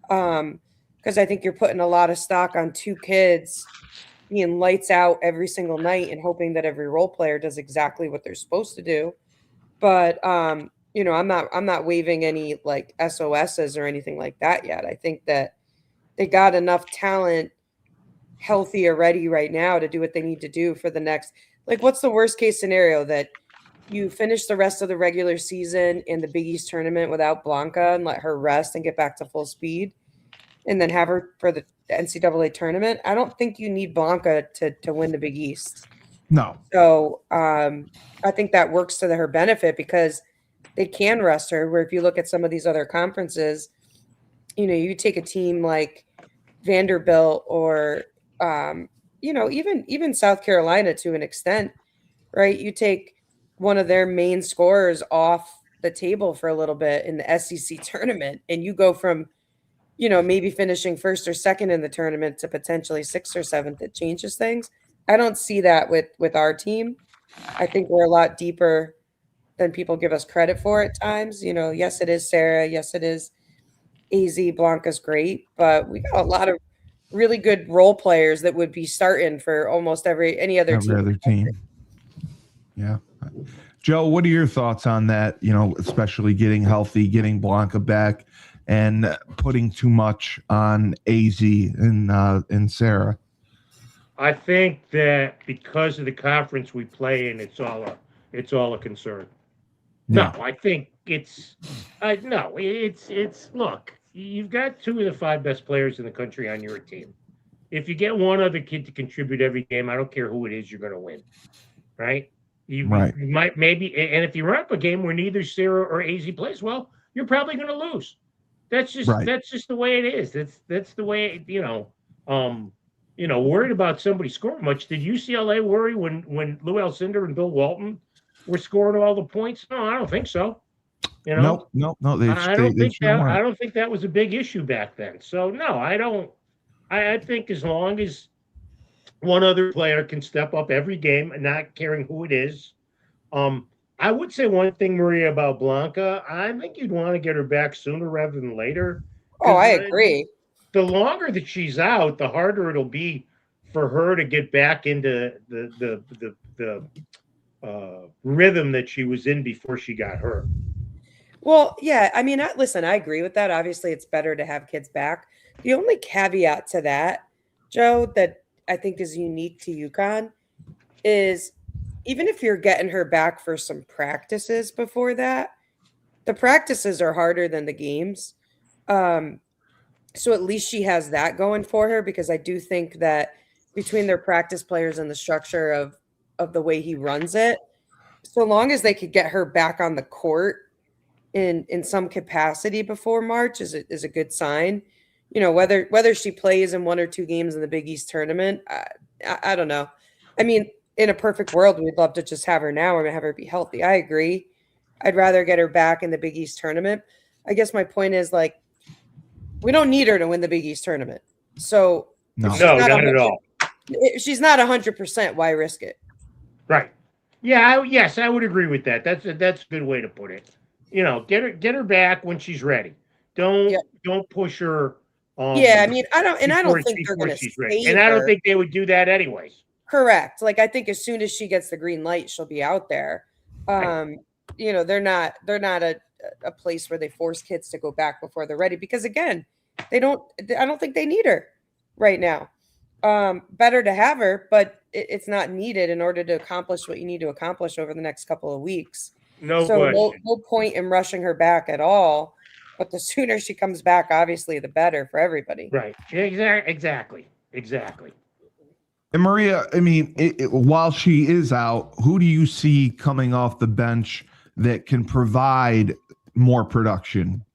Speaker 2: Because I think you're putting a lot of stock on 2 kids being lights out every single night and hoping that every role player does exactly what they're supposed to do. But you know, I'm not waving any like SOSs or anything like that yet. I think that they got enough talent healthy already right now to do what they need to do for the next, like, what's the worst case scenario? That you finish the rest of the regular season in the Big East tournament without Blanca and let her rest and get back to full speed and then have her for the NCAA tournament? I don't think you need Blanca to win the Big East.
Speaker 1: No.
Speaker 2: So I think that works to her benefit because they can rest her, where if you look at some of these other conferences, you know, you take a team like Vanderbilt or, you know, even South Carolina to an extent, right? You take one of their main scorers off the table for a little bit in the SEC tournament, and you go from, you know, maybe finishing first or second in the tournament to potentially 6th or 7th. It changes things. I don't see that with our team. I think we're a lot deeper than people give us credit for at times. You know, yes, it is Sarah. Yes, it is AZ. Blanca's great, but we got a lot of really good role players that would be starting for almost any other team.
Speaker 1: Yeah. Joe, what are your thoughts on that? You know, especially getting healthy, getting Blanca back, and putting too much on AZ and Sarah.
Speaker 3: I think that because of the conference we play in, it's all a concern. Yeah. No, I think it's look, you've got 2 of the 5 best players in the country on your team. If you get one other kid to contribute every game, I don't care who it is, you're going to win, right? You might maybe, and if you're up a game where neither Sarah or AZ plays well, you're probably going to lose. That's just the way it is. That's the way, you know, worried about somebody scoring much. Did UCLA worry when Lou Alcindor and Bill Walton were scoring all the points? No, I don't think so. You know,
Speaker 1: no.
Speaker 3: I don't think that was a big issue back then. So no, I don't. I think as long as one other player can step up every game, and not caring who it is. I would say one thing, Maria, about Blanca. I think you'd want to get her back sooner rather than later.
Speaker 2: Oh, I agree.
Speaker 3: The longer that she's out, the harder it'll be for her to get back into the rhythm that she was in before she got hurt.
Speaker 2: Well, yeah, I mean, listen, I agree with that. Obviously, it's better to have kids back. The only caveat to that, Joe, that I think is unique to UConn is even if you're getting her back for some practices before that, the practices are harder than the games. So at least she has that going for her, because I do think that between their practice players and the structure of the way he runs it, so long as they could get her back on the court in some capacity before March is a good sign. You know, whether she plays in 1 or 2 games in the Big East tournament, I don't know. I mean, in a perfect world, we'd love to just have her now and have her be healthy. I agree. I'd rather get her back in the Big East tournament. I guess my point is, like, we don't need her to win the Big East tournament. So
Speaker 1: No.
Speaker 2: if she's
Speaker 3: No,
Speaker 2: not
Speaker 3: not at all.
Speaker 2: if she's not 100%, why risk it?
Speaker 3: Right. Yeah. Yes, I would agree with that. That's a good way to put it. You know, get her back when she's ready.
Speaker 2: Yeah.
Speaker 3: Don't push her.
Speaker 2: Yeah, I mean, I don't think they're
Speaker 3: before
Speaker 2: going to
Speaker 3: she's ready, and
Speaker 2: save
Speaker 3: I don't
Speaker 2: her.
Speaker 3: think they would do that anyways.
Speaker 2: Correct. Like, I think as soon as she gets the green light, she'll be out there.
Speaker 3: Right.
Speaker 2: You know, they're not a place where they force kids to go back before they're ready, because again, I don't think they need her right now. Better to have her, but it's not needed in order to accomplish what you need to accomplish over the next couple of weeks.
Speaker 3: No
Speaker 2: So
Speaker 3: question.
Speaker 2: no point in rushing her back at all. But the sooner she comes back, obviously, the better for everybody.
Speaker 3: Right. Exactly.
Speaker 1: And Maria, I mean, while she is out, who do you see coming off the bench that can provide more production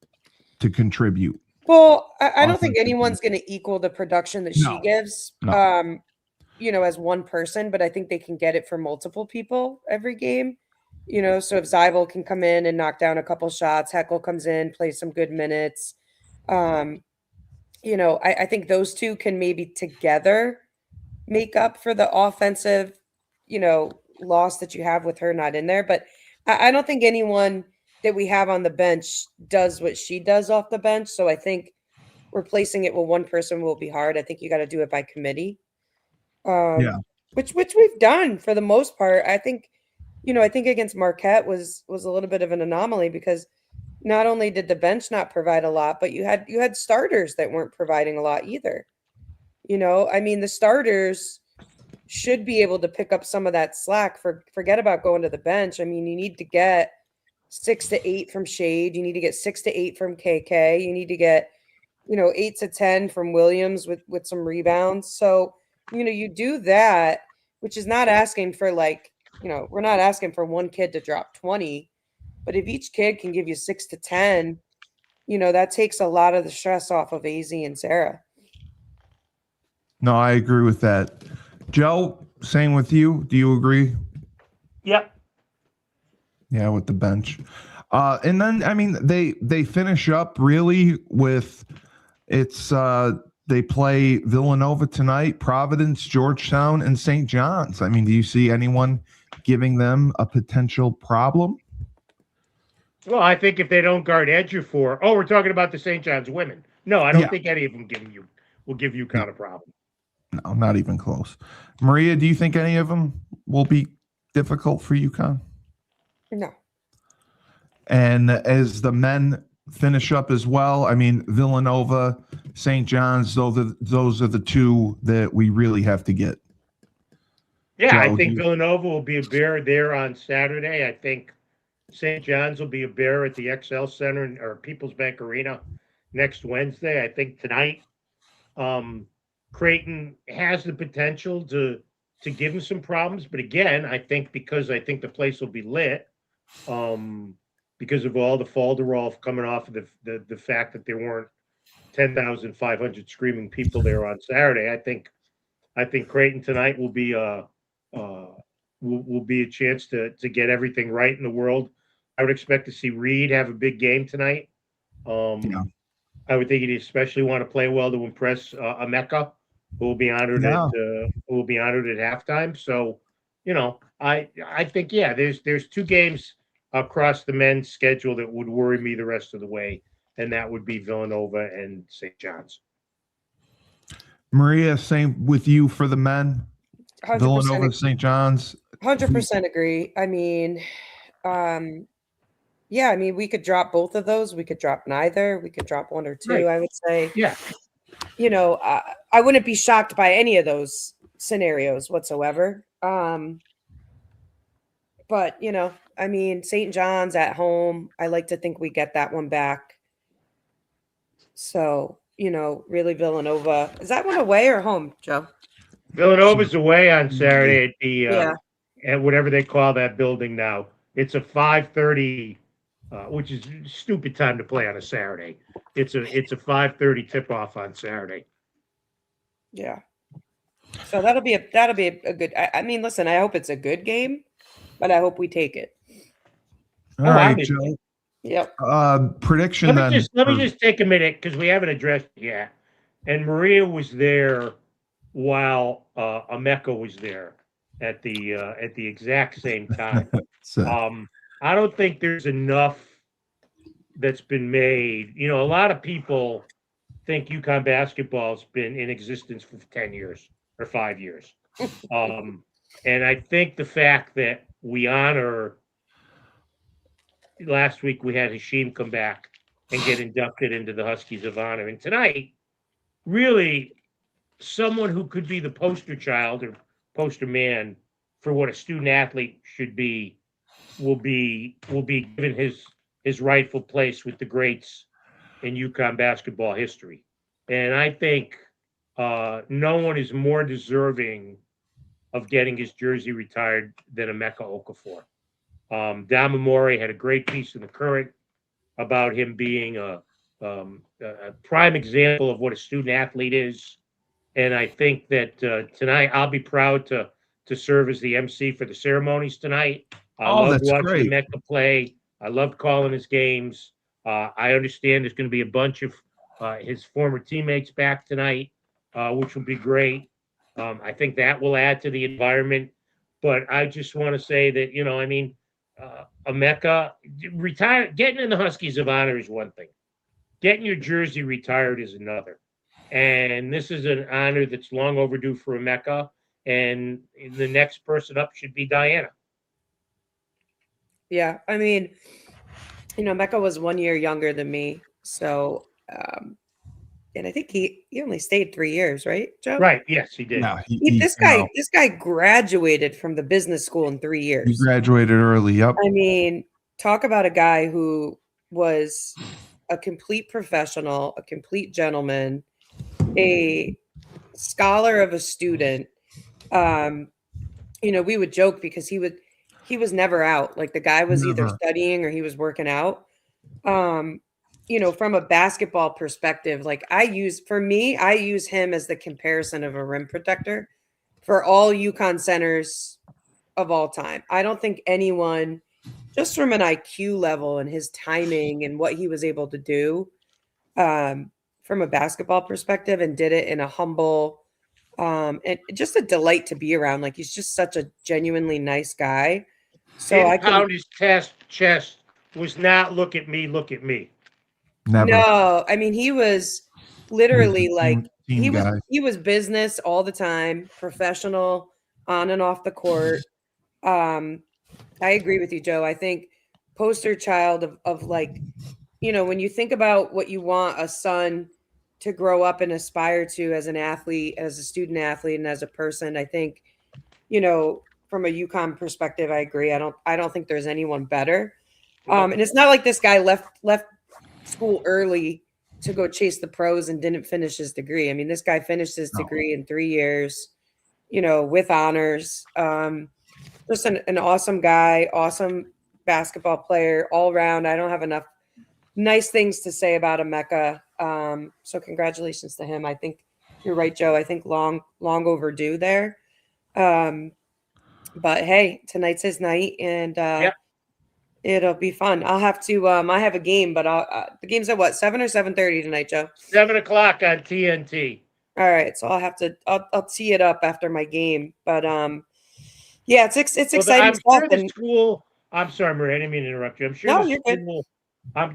Speaker 1: to contribute?
Speaker 2: Well, I don't think
Speaker 1: Offensively.
Speaker 2: anyone's going to equal the production that she
Speaker 1: No.
Speaker 2: gives,
Speaker 1: No.
Speaker 2: you know, as one person, but I think they can get it for multiple people every game. You know, so if Zybel can come in and knock down a couple shots, Heckle comes in, plays some good minutes. You know, I think those two can maybe together make up for the offensive, you know, loss that you have with her not in there. But I don't think anyone that we have on the bench does what she does off the bench. So I think replacing it with one person will be hard. I think you got to do it by committee.
Speaker 1: Yeah.
Speaker 2: Which we've done for the most part. I think, you know, I think against Marquette was a little bit of an anomaly, because not only did the bench not provide a lot, but you had starters that weren't providing a lot either. You know, I mean, the starters should be able to pick up some of that slack. Forget about going to the bench. I mean, you need to get 6 to 8 from Shade. You need to get 6 to 8 from KK. You need to get, you know, 8 to 10 from Williams with some rebounds. So, you know, you do that, which is not asking for, like, you know, we're not asking for one kid to drop 20, but if each kid can give you 6 to 10, you know, that takes a lot of the stress off of AZ and Sarah.
Speaker 1: No, I agree with that. Joe, same with you. Do you agree?
Speaker 3: Yep.
Speaker 1: Yeah, with the bench. And then, I mean, they finish up really with they play Villanova tonight, Providence, Georgetown, and St. John's. I mean, do you see anyone giving them a potential problem?
Speaker 3: Well, I think if they don't guard Ejiofor, we're talking about the St. John's women. No, I don't think any of them will give you kind of problem.
Speaker 1: No, not even close. Maria, do you think any of them will be difficult for UConn?
Speaker 2: No.
Speaker 1: And as the men finish up as well, I mean, Villanova, St. John's, those are the two that we really have to get.
Speaker 3: Yeah,
Speaker 1: Joe,
Speaker 3: I think Villanova will be a bear there on Saturday. I think St. John's will be a bear at the XL Center or People's Bank Arena next Wednesday. I think tonight, Creighton has the potential to give them some problems, but again, I think the place will be lit, because of all the falderall coming off of the fact that there weren't 10,500 screaming people there on Saturday. I think Creighton tonight will be a chance to get everything right in the world. I would expect to see Reed have a big game tonight. I would think he'd especially want to play well to impress Emeka, who will be honored at halftime. So, you know, I think there's 2 games across the men's schedule that would worry me the rest of the way, and that would be Villanova and St. John's.
Speaker 1: Maria, same with you for the men.
Speaker 2: 100%
Speaker 1: Villanova, St. John's.
Speaker 2: 100% agree. I mean, yeah, I mean, we could drop both of those. We could drop neither. We could drop 1 or 2.
Speaker 3: Right.
Speaker 2: I would say.
Speaker 3: Yeah.
Speaker 2: You know, I wouldn't be shocked by any of those scenarios whatsoever. But, you know, I mean, St. John's at home, I like to think we get that one back. So, really Villanova. Is that one away or home, Joe?
Speaker 3: Villanova's away on Saturday at the
Speaker 2: Yeah.
Speaker 3: at whatever they call that building now. It's a 5:30, which is a stupid time to play on a Saturday. It's a 5:30 tip off on Saturday.
Speaker 2: Yeah. So that'll be a good. I mean, listen, I hope it's a good game, but I hope we take it.
Speaker 1: All right,
Speaker 3: obviously.
Speaker 1: Joe.
Speaker 2: Yep.
Speaker 1: Prediction then.
Speaker 3: Let me just take a minute because we haven't addressed it yet. And Maria was there while Emeka was there at the exact same time. I don't think there's enough that's been made. A lot of people think UConn basketball's been in existence for 10 years or 5 years. And I think the fact that we honor last week we had Hashim come back and get inducted into the Huskies of Honor. And tonight, really, someone who could be the poster child or poster man for what a student athlete should be will be given his rightful place with the greats in UConn basketball history. And I think no one is more deserving of getting his jersey retired than Emeka Okafor. Damamori had a great piece in the Current about him being a prime example of what a student athlete is. And I think that tonight I'll be proud to serve as the MC for the ceremonies tonight. I loved watching Emeka play. I loved calling his games. I understand there's going to be a bunch of his former teammates back tonight, which will be great. I think that will add to the environment. But I just want to say that, Emeka, getting in the Huskies of Honor is one thing. Getting your jersey retired is another. And this is an honor that's long overdue for Emeka. And the next person up should be Diana.
Speaker 2: Yeah. I mean, Emeka was 1 year younger than me. So, and I think he only stayed 3 years, right, Joe?
Speaker 3: Right. Yes, he did.
Speaker 1: No,
Speaker 2: this guy graduated from the business school in 3 years.
Speaker 1: He graduated early. Yep.
Speaker 2: I mean, talk about a guy who was a complete professional, a complete gentleman, a scholar of a student. We would joke because he was never out. Like the guy was either studying or he was working out. From a basketball perspective, like I use him as the comparison of a rim protector for all UConn centers of all time. I don't think anyone, just from an IQ level and his timing and what he was able to do from a basketball perspective, and did it in a humble and just a delight to be around. Like he's just such a genuinely nice guy. So I
Speaker 3: pound his chest was not look at me.
Speaker 1: Never.
Speaker 2: No, I mean he was literally like he was business all the time, professional on and off the court. I agree with you, Joe. I think poster child of like, when you think about what you want a son to grow up and aspire to as an athlete, as a student athlete, and as a person, I think, from a UConn perspective, I agree. I don't think there's anyone better. And it's not like this guy left school early to go chase the pros and didn't finish his degree. I mean, this guy finished his degree in 3 years, with honors. Just an awesome guy, awesome basketball player all around. I don't have enough nice things to say about Emeka. So congratulations to him. I think you're right, Joe. I think long overdue there. But hey, tonight's his night, and it'll be fun. I'll have to. I have a game, but the game's at what, 7 or 7:30 tonight, Joe?
Speaker 3: 7 o'clock on TNT.
Speaker 2: All right, so I'll have to. I'll tee it up after my game, but yeah, it's exciting stuff.
Speaker 3: I'm sorry, Maria, I didn't mean to interrupt you. I'm sure you're good.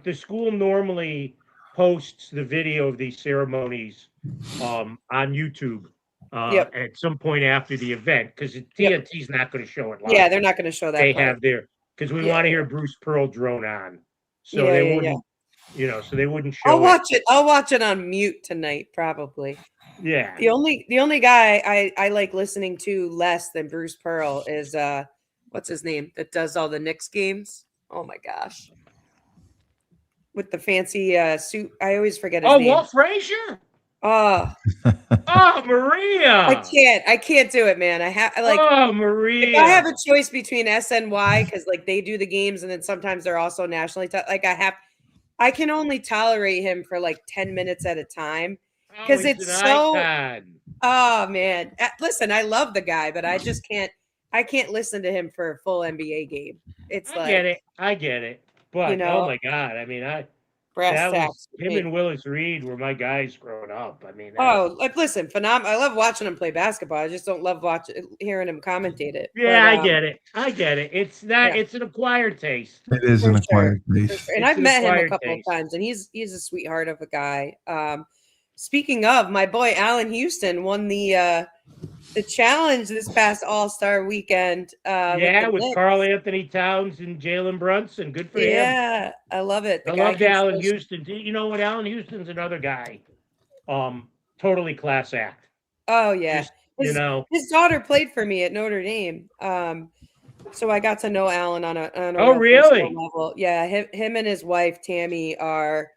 Speaker 3: The school normally posts the video of these ceremonies on YouTube at some point after the event, because TNT's not going to show it live.
Speaker 2: Yeah, they're not going to show that.
Speaker 3: They have their, because we want to hear Bruce Pearl drone on, so they wouldn't, so they wouldn't show.
Speaker 2: I'll watch it on mute tonight, probably.
Speaker 3: Yeah.
Speaker 2: The only guy I like listening to less than Bruce Pearl is what's his name that does all the Knicks games? Oh my gosh. with the fancy suit. I always forget his
Speaker 3: Oh,
Speaker 2: name.
Speaker 3: Walt Frazier.
Speaker 2: Oh,
Speaker 3: Oh, Maria.
Speaker 2: I can't do it, man. I have like
Speaker 3: Oh, Maria.
Speaker 2: if I have a choice between SNY because like they do the games and then sometimes they're also nationally like I can only tolerate him for like 10 minutes at a time because
Speaker 3: he's
Speaker 2: it's
Speaker 3: an
Speaker 2: so.
Speaker 3: icon.
Speaker 2: Oh man, listen, I love the guy, but I just can't. I can't listen to him for a full NBA game. It's
Speaker 3: I
Speaker 2: like
Speaker 3: get it. I get it. But
Speaker 2: You know,
Speaker 3: oh my God, I mean,
Speaker 2: brass
Speaker 3: that was
Speaker 2: tacks.
Speaker 3: him and Willis Reed were my guys growing up. I mean,
Speaker 2: Oh, like listen, phenomenal. I love watching him play basketball. I just don't love hearing him commentate it.
Speaker 3: yeah,
Speaker 2: But,
Speaker 3: I get it. I get it. It's not.
Speaker 2: yeah.
Speaker 3: It's an acquired taste.
Speaker 1: It is
Speaker 2: For
Speaker 1: an
Speaker 2: sure.
Speaker 1: acquired
Speaker 2: For
Speaker 1: taste.
Speaker 2: sure. And
Speaker 3: It's
Speaker 2: I've
Speaker 3: an
Speaker 2: met him a
Speaker 3: acquired
Speaker 2: couple of
Speaker 3: taste.
Speaker 2: times, and he's a sweetheart of a guy. Speaking of, my boy Allen Houston won the challenge this past All-Star weekend.
Speaker 3: Yeah,
Speaker 2: the
Speaker 3: with
Speaker 2: Knicks.
Speaker 3: Karl Anthony Towns and Jalen Brunson. Good for him.
Speaker 2: Yeah, I love it.
Speaker 3: I loved Allen Houston. You know what? Allen Houston's another guy. Totally class act.
Speaker 2: Oh yeah.
Speaker 3: Just,
Speaker 2: His daughter played for me at Notre Dame. So I got to know Allen on a
Speaker 3: Oh,
Speaker 2: real
Speaker 3: really?
Speaker 2: personal level. Yeah, him and his wife Tammy are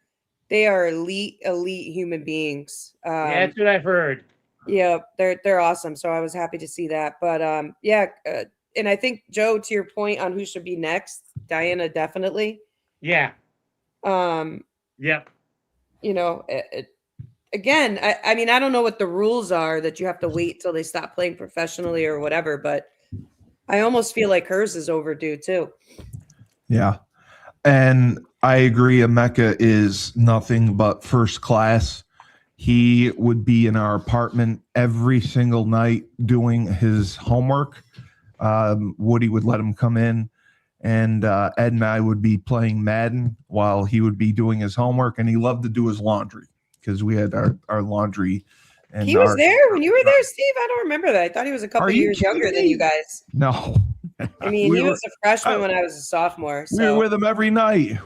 Speaker 2: elite human beings.
Speaker 3: yeah, that's what I've heard.
Speaker 2: Yeah, they're awesome. So I was happy to see that. But and I think Joe, to your point on who should be next, Diana definitely.
Speaker 3: Yeah.
Speaker 2: You
Speaker 3: Yep.
Speaker 2: know, again, I mean, I don't know what the rules are that you have to wait till they stop playing professionally or whatever, but I almost feel like hers is overdue too.
Speaker 1: Yeah. And I agree. Emeka is nothing but first class. He would be in our apartment every single night doing his homework. Woody would let him come in, and Ed and I would be playing Madden while he would be doing his homework. And he loved to do his laundry because we had our laundry. And
Speaker 2: he was there when you were there, Steve. I don't remember that. I thought he was a couple years younger than you guys.
Speaker 1: No.
Speaker 2: I mean, he was a freshman when I was a sophomore. So.
Speaker 1: We were with him every night.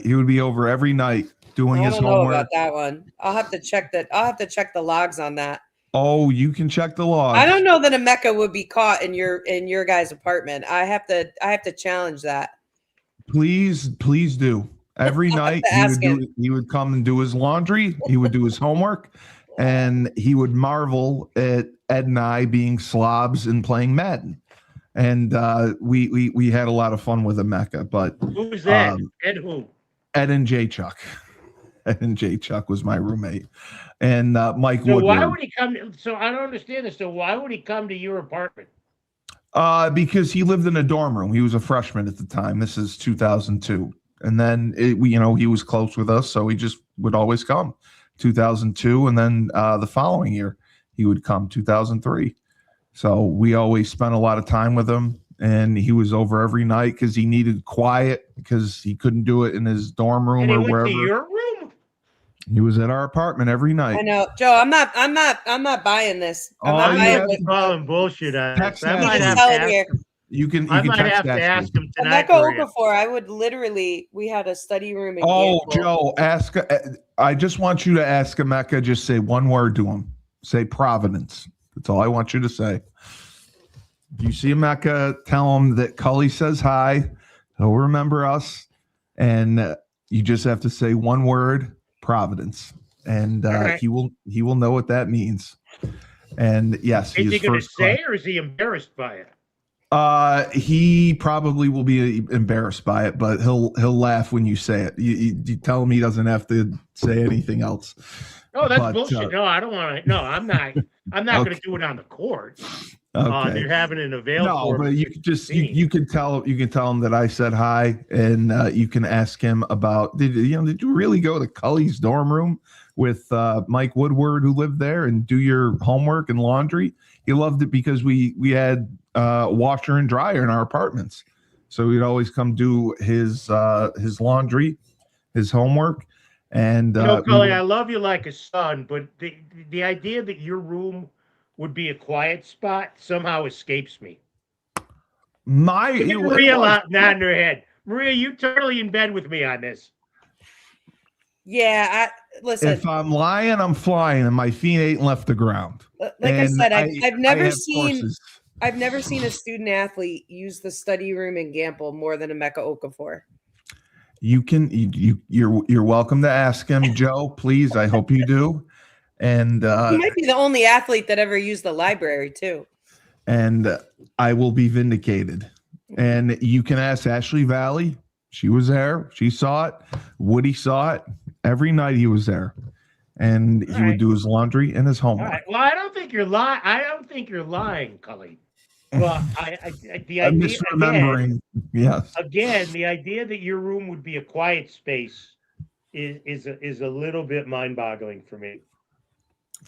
Speaker 1: He would be over every night doing his homework. I don't know
Speaker 2: about that one. I'll have to check that. I'll have to check the logs on that.
Speaker 1: Oh, you can check the logs.
Speaker 2: I don't know that Emeka would be caught in your guys' apartment. I have to challenge that.
Speaker 1: Please do. Every night he would come and do his laundry. He would do his homework, and he would marvel at Ed and I being slobs and playing Madden. And we had a lot of fun with Emeka. But
Speaker 3: who was that? Ed who?
Speaker 1: Ed and J Chuck. Ed and J Chuck was my roommate, and Mike Woodward.
Speaker 3: Why would he come? So I don't understand this. So why would he come to your apartment?
Speaker 1: Because he lived in a dorm room. He was a freshman at the time. This is 2002, and then he was close with us, so he just would always come. 2002, and then the following year he would come. 2003. So we always spent a lot of time with him, and he was over every night because he needed quiet because he couldn't do it in his dorm room or wherever.
Speaker 3: To your room?
Speaker 1: He was at our apartment every night.
Speaker 2: I know, Joe. I'm not buying this.
Speaker 3: I'm calling bullshit on this. I might have to ask him.
Speaker 1: You can
Speaker 3: I might have to ask him tonight.
Speaker 2: Okafor, I would literally. We had a study room.
Speaker 1: Joe, ask. I just want you to ask Emeka. Just say one word to him. Say Providence. That's all I want you to say. If you see Emeka, tell him that Cully says hi. He'll remember us. And you just have to say one word, Providence. And right. he will know what that means. And yes,
Speaker 3: is he going to say, or is he embarrassed by it?
Speaker 1: He probably will be embarrassed by it, but he'll laugh when you say it. You tell him he doesn't have to say anything else.
Speaker 3: Oh, that's bullshit. No, I don't want to. No, I'm not going to do it on the court.
Speaker 1: Okay.
Speaker 3: They're having an available.
Speaker 1: No, but you can just you can tell him that I said hi, and you can ask him about did you really go to Cully's dorm room with Mike Woodward, who lived there, and do your homework and laundry? He loved it because we had washer and dryer in our apartments, so we'd always come do his laundry, his homework. And
Speaker 3: Cully, I love you like a son, but the idea that your room would be a quiet spot somehow escapes me. Maria nodding her head. Maria, you totally in bed with me on this.
Speaker 2: Yeah, listen.
Speaker 1: If I'm lying, I'm flying, and my feet ain't left the ground.
Speaker 2: Like I said, I've never seen a student athlete use the study room in Gamble more than Emeka Okafor.
Speaker 1: You're welcome to ask him, Joe. Please, I hope you do. And
Speaker 2: He might be the only athlete that ever used the library too.
Speaker 1: And I will be vindicated. And you can ask Ashley Valley. She was there. She saw it. Woody saw it. Every night he was there. And he would do his laundry and his homework.
Speaker 3: All right. Well, I don't think you're lying. I don't think you're lying, Cully. Well, the
Speaker 1: I'm
Speaker 3: idea,
Speaker 1: misremembering. Yes.
Speaker 3: Again, the idea that your room would be a quiet space is a little bit mind-boggling for me.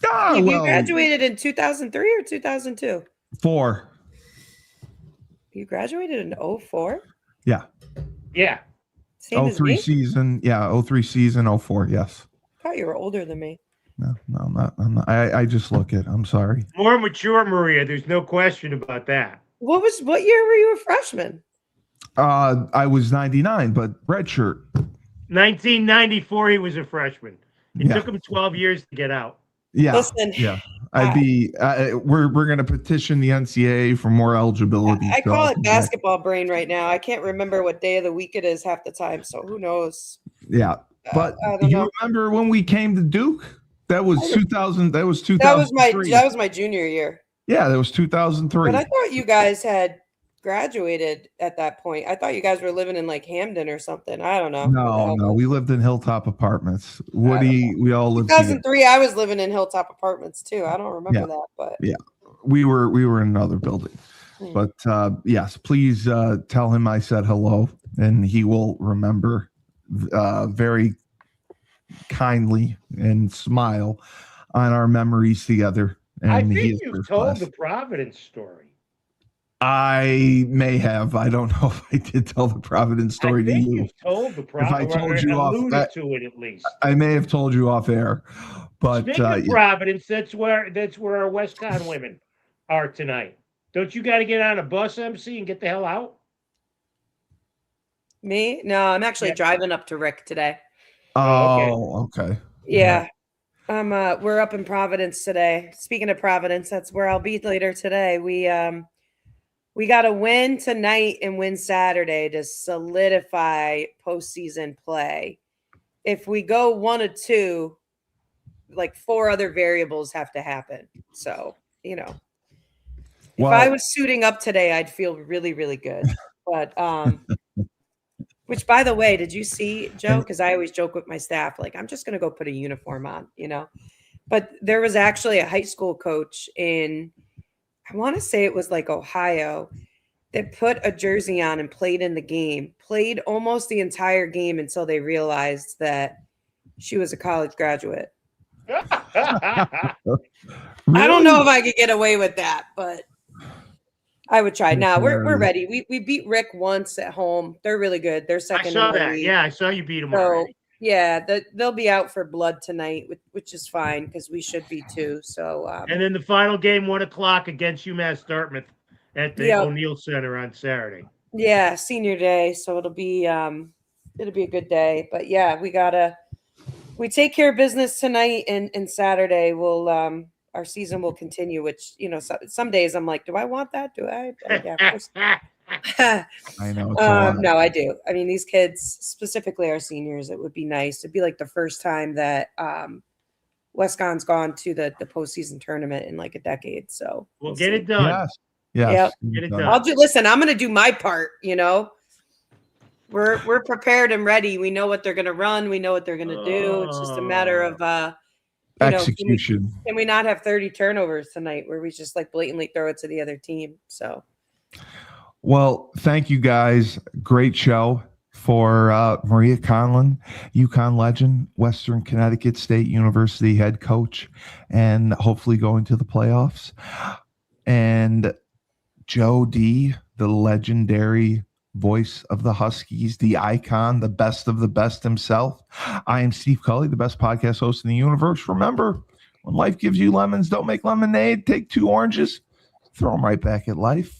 Speaker 2: You graduated in 2003 or 2002?
Speaker 1: 4.
Speaker 2: You graduated in 04?
Speaker 1: Yeah.
Speaker 3: Yeah.
Speaker 2: Same as
Speaker 1: 03
Speaker 2: me?
Speaker 1: season. Yeah. 03 season, 04. Yes.
Speaker 2: I thought you were older than me.
Speaker 1: No, I'm not. I just look it. I'm sorry.
Speaker 3: More mature, Maria. There's no question about that.
Speaker 2: What year were you a freshman?
Speaker 1: I was 99, but redshirt.
Speaker 3: 1994, he was a freshman. It took him 12 years to get out.
Speaker 1: Yeah.
Speaker 2: Listen,
Speaker 1: yeah. We're going to petition the NCAA for more eligibility.
Speaker 2: I call it basketball brain right now. I can't remember what day of the week it is half the time, so who knows?
Speaker 1: Yeah. But you remember when we came to Duke? That was 2000. That was 2003.
Speaker 2: That was my junior year.
Speaker 1: Yeah, that was 2003.
Speaker 2: But I thought you guys had graduated at that point. I thought you guys were living in like Hamden or something. I don't know.
Speaker 1: No, we lived in Hilltop Apartments. Woody, we all lived.
Speaker 2: 2003, I was living in Hilltop Apartments too. I don't remember that, but
Speaker 1: yeah, we were in another building. But yes, please tell him I said hello, and he will remember very kindly and smile on our memories together. And
Speaker 3: I think you've told the Providence story.
Speaker 1: I may have. I don't know if I did tell the Providence story to you.
Speaker 3: You've told the Providence.
Speaker 1: If I told you
Speaker 3: alluded to it at least.
Speaker 1: I may have told you off air. But
Speaker 3: speaking of Providence, that's where our WestCon women are tonight. Don't you got to get on a bus, MC, and get the hell out?
Speaker 2: Me? No, I'm actually driving up to Rick today.
Speaker 1: Oh, okay.
Speaker 2: Yeah. We're up in Providence today. Speaking of Providence, that's where I'll be later today. We got to win tonight and win Saturday to solidify postseason play. If we go 1 or 2, like 4 other variables have to happen. So, if I was suiting up today, I'd feel really, really good. But, which, by the way, did you see, Joe? Because I always joke with my staff, like, I'm just going to go put a uniform on, But there was actually a high school coach in, I want to say it was like Ohio, that put a jersey on and played in the game, played almost the entire game until they realized that she was a college graduate.
Speaker 1: Really?
Speaker 2: I don't know if I could get away with that, but I would try. Now we're ready. We beat Rick once at home. They're really good. They're second.
Speaker 3: I saw that. Yeah, I saw you beat them already.
Speaker 2: Yeah, they'll be out for blood tonight, which is fine because we should be too. So
Speaker 3: and then the final game, 1:00 against UMass Dartmouth at the O'Neill Center on Saturday.
Speaker 2: Yeah, senior day, so it'll be a good day. But yeah, we take care of business tonight, and Saturday we'll our season will continue. Which some days I'm like, do I want that? Do I? Yeah, of course.
Speaker 1: I know.
Speaker 2: No, I do. I mean, these kids, specifically our seniors, it would be nice. It'd be like the first time that WestCon's gone to the postseason tournament in like a decade. So
Speaker 3: we'll get it done.
Speaker 1: Yes.
Speaker 2: Yep.
Speaker 3: Get it done.
Speaker 2: Listen, I'm going to do my part. We're prepared and ready. We know what they're going to run. We know what they're going to do. It's just a matter of
Speaker 1: execution.
Speaker 2: Can we not have 30 turnovers tonight where we just like blatantly throw it to the other team? So.
Speaker 1: Well, thank you guys. Great show for Maria Conlon, UConn legend, Western Connecticut State University head coach, and hopefully going to the playoffs. And Joe D, the legendary voice of the Huskies, the icon, the best of the best himself. I am Steve Cully, the best podcast host in the universe. Remember, when life gives you lemons, don't make lemonade. Take 2 oranges, throw them right back at life.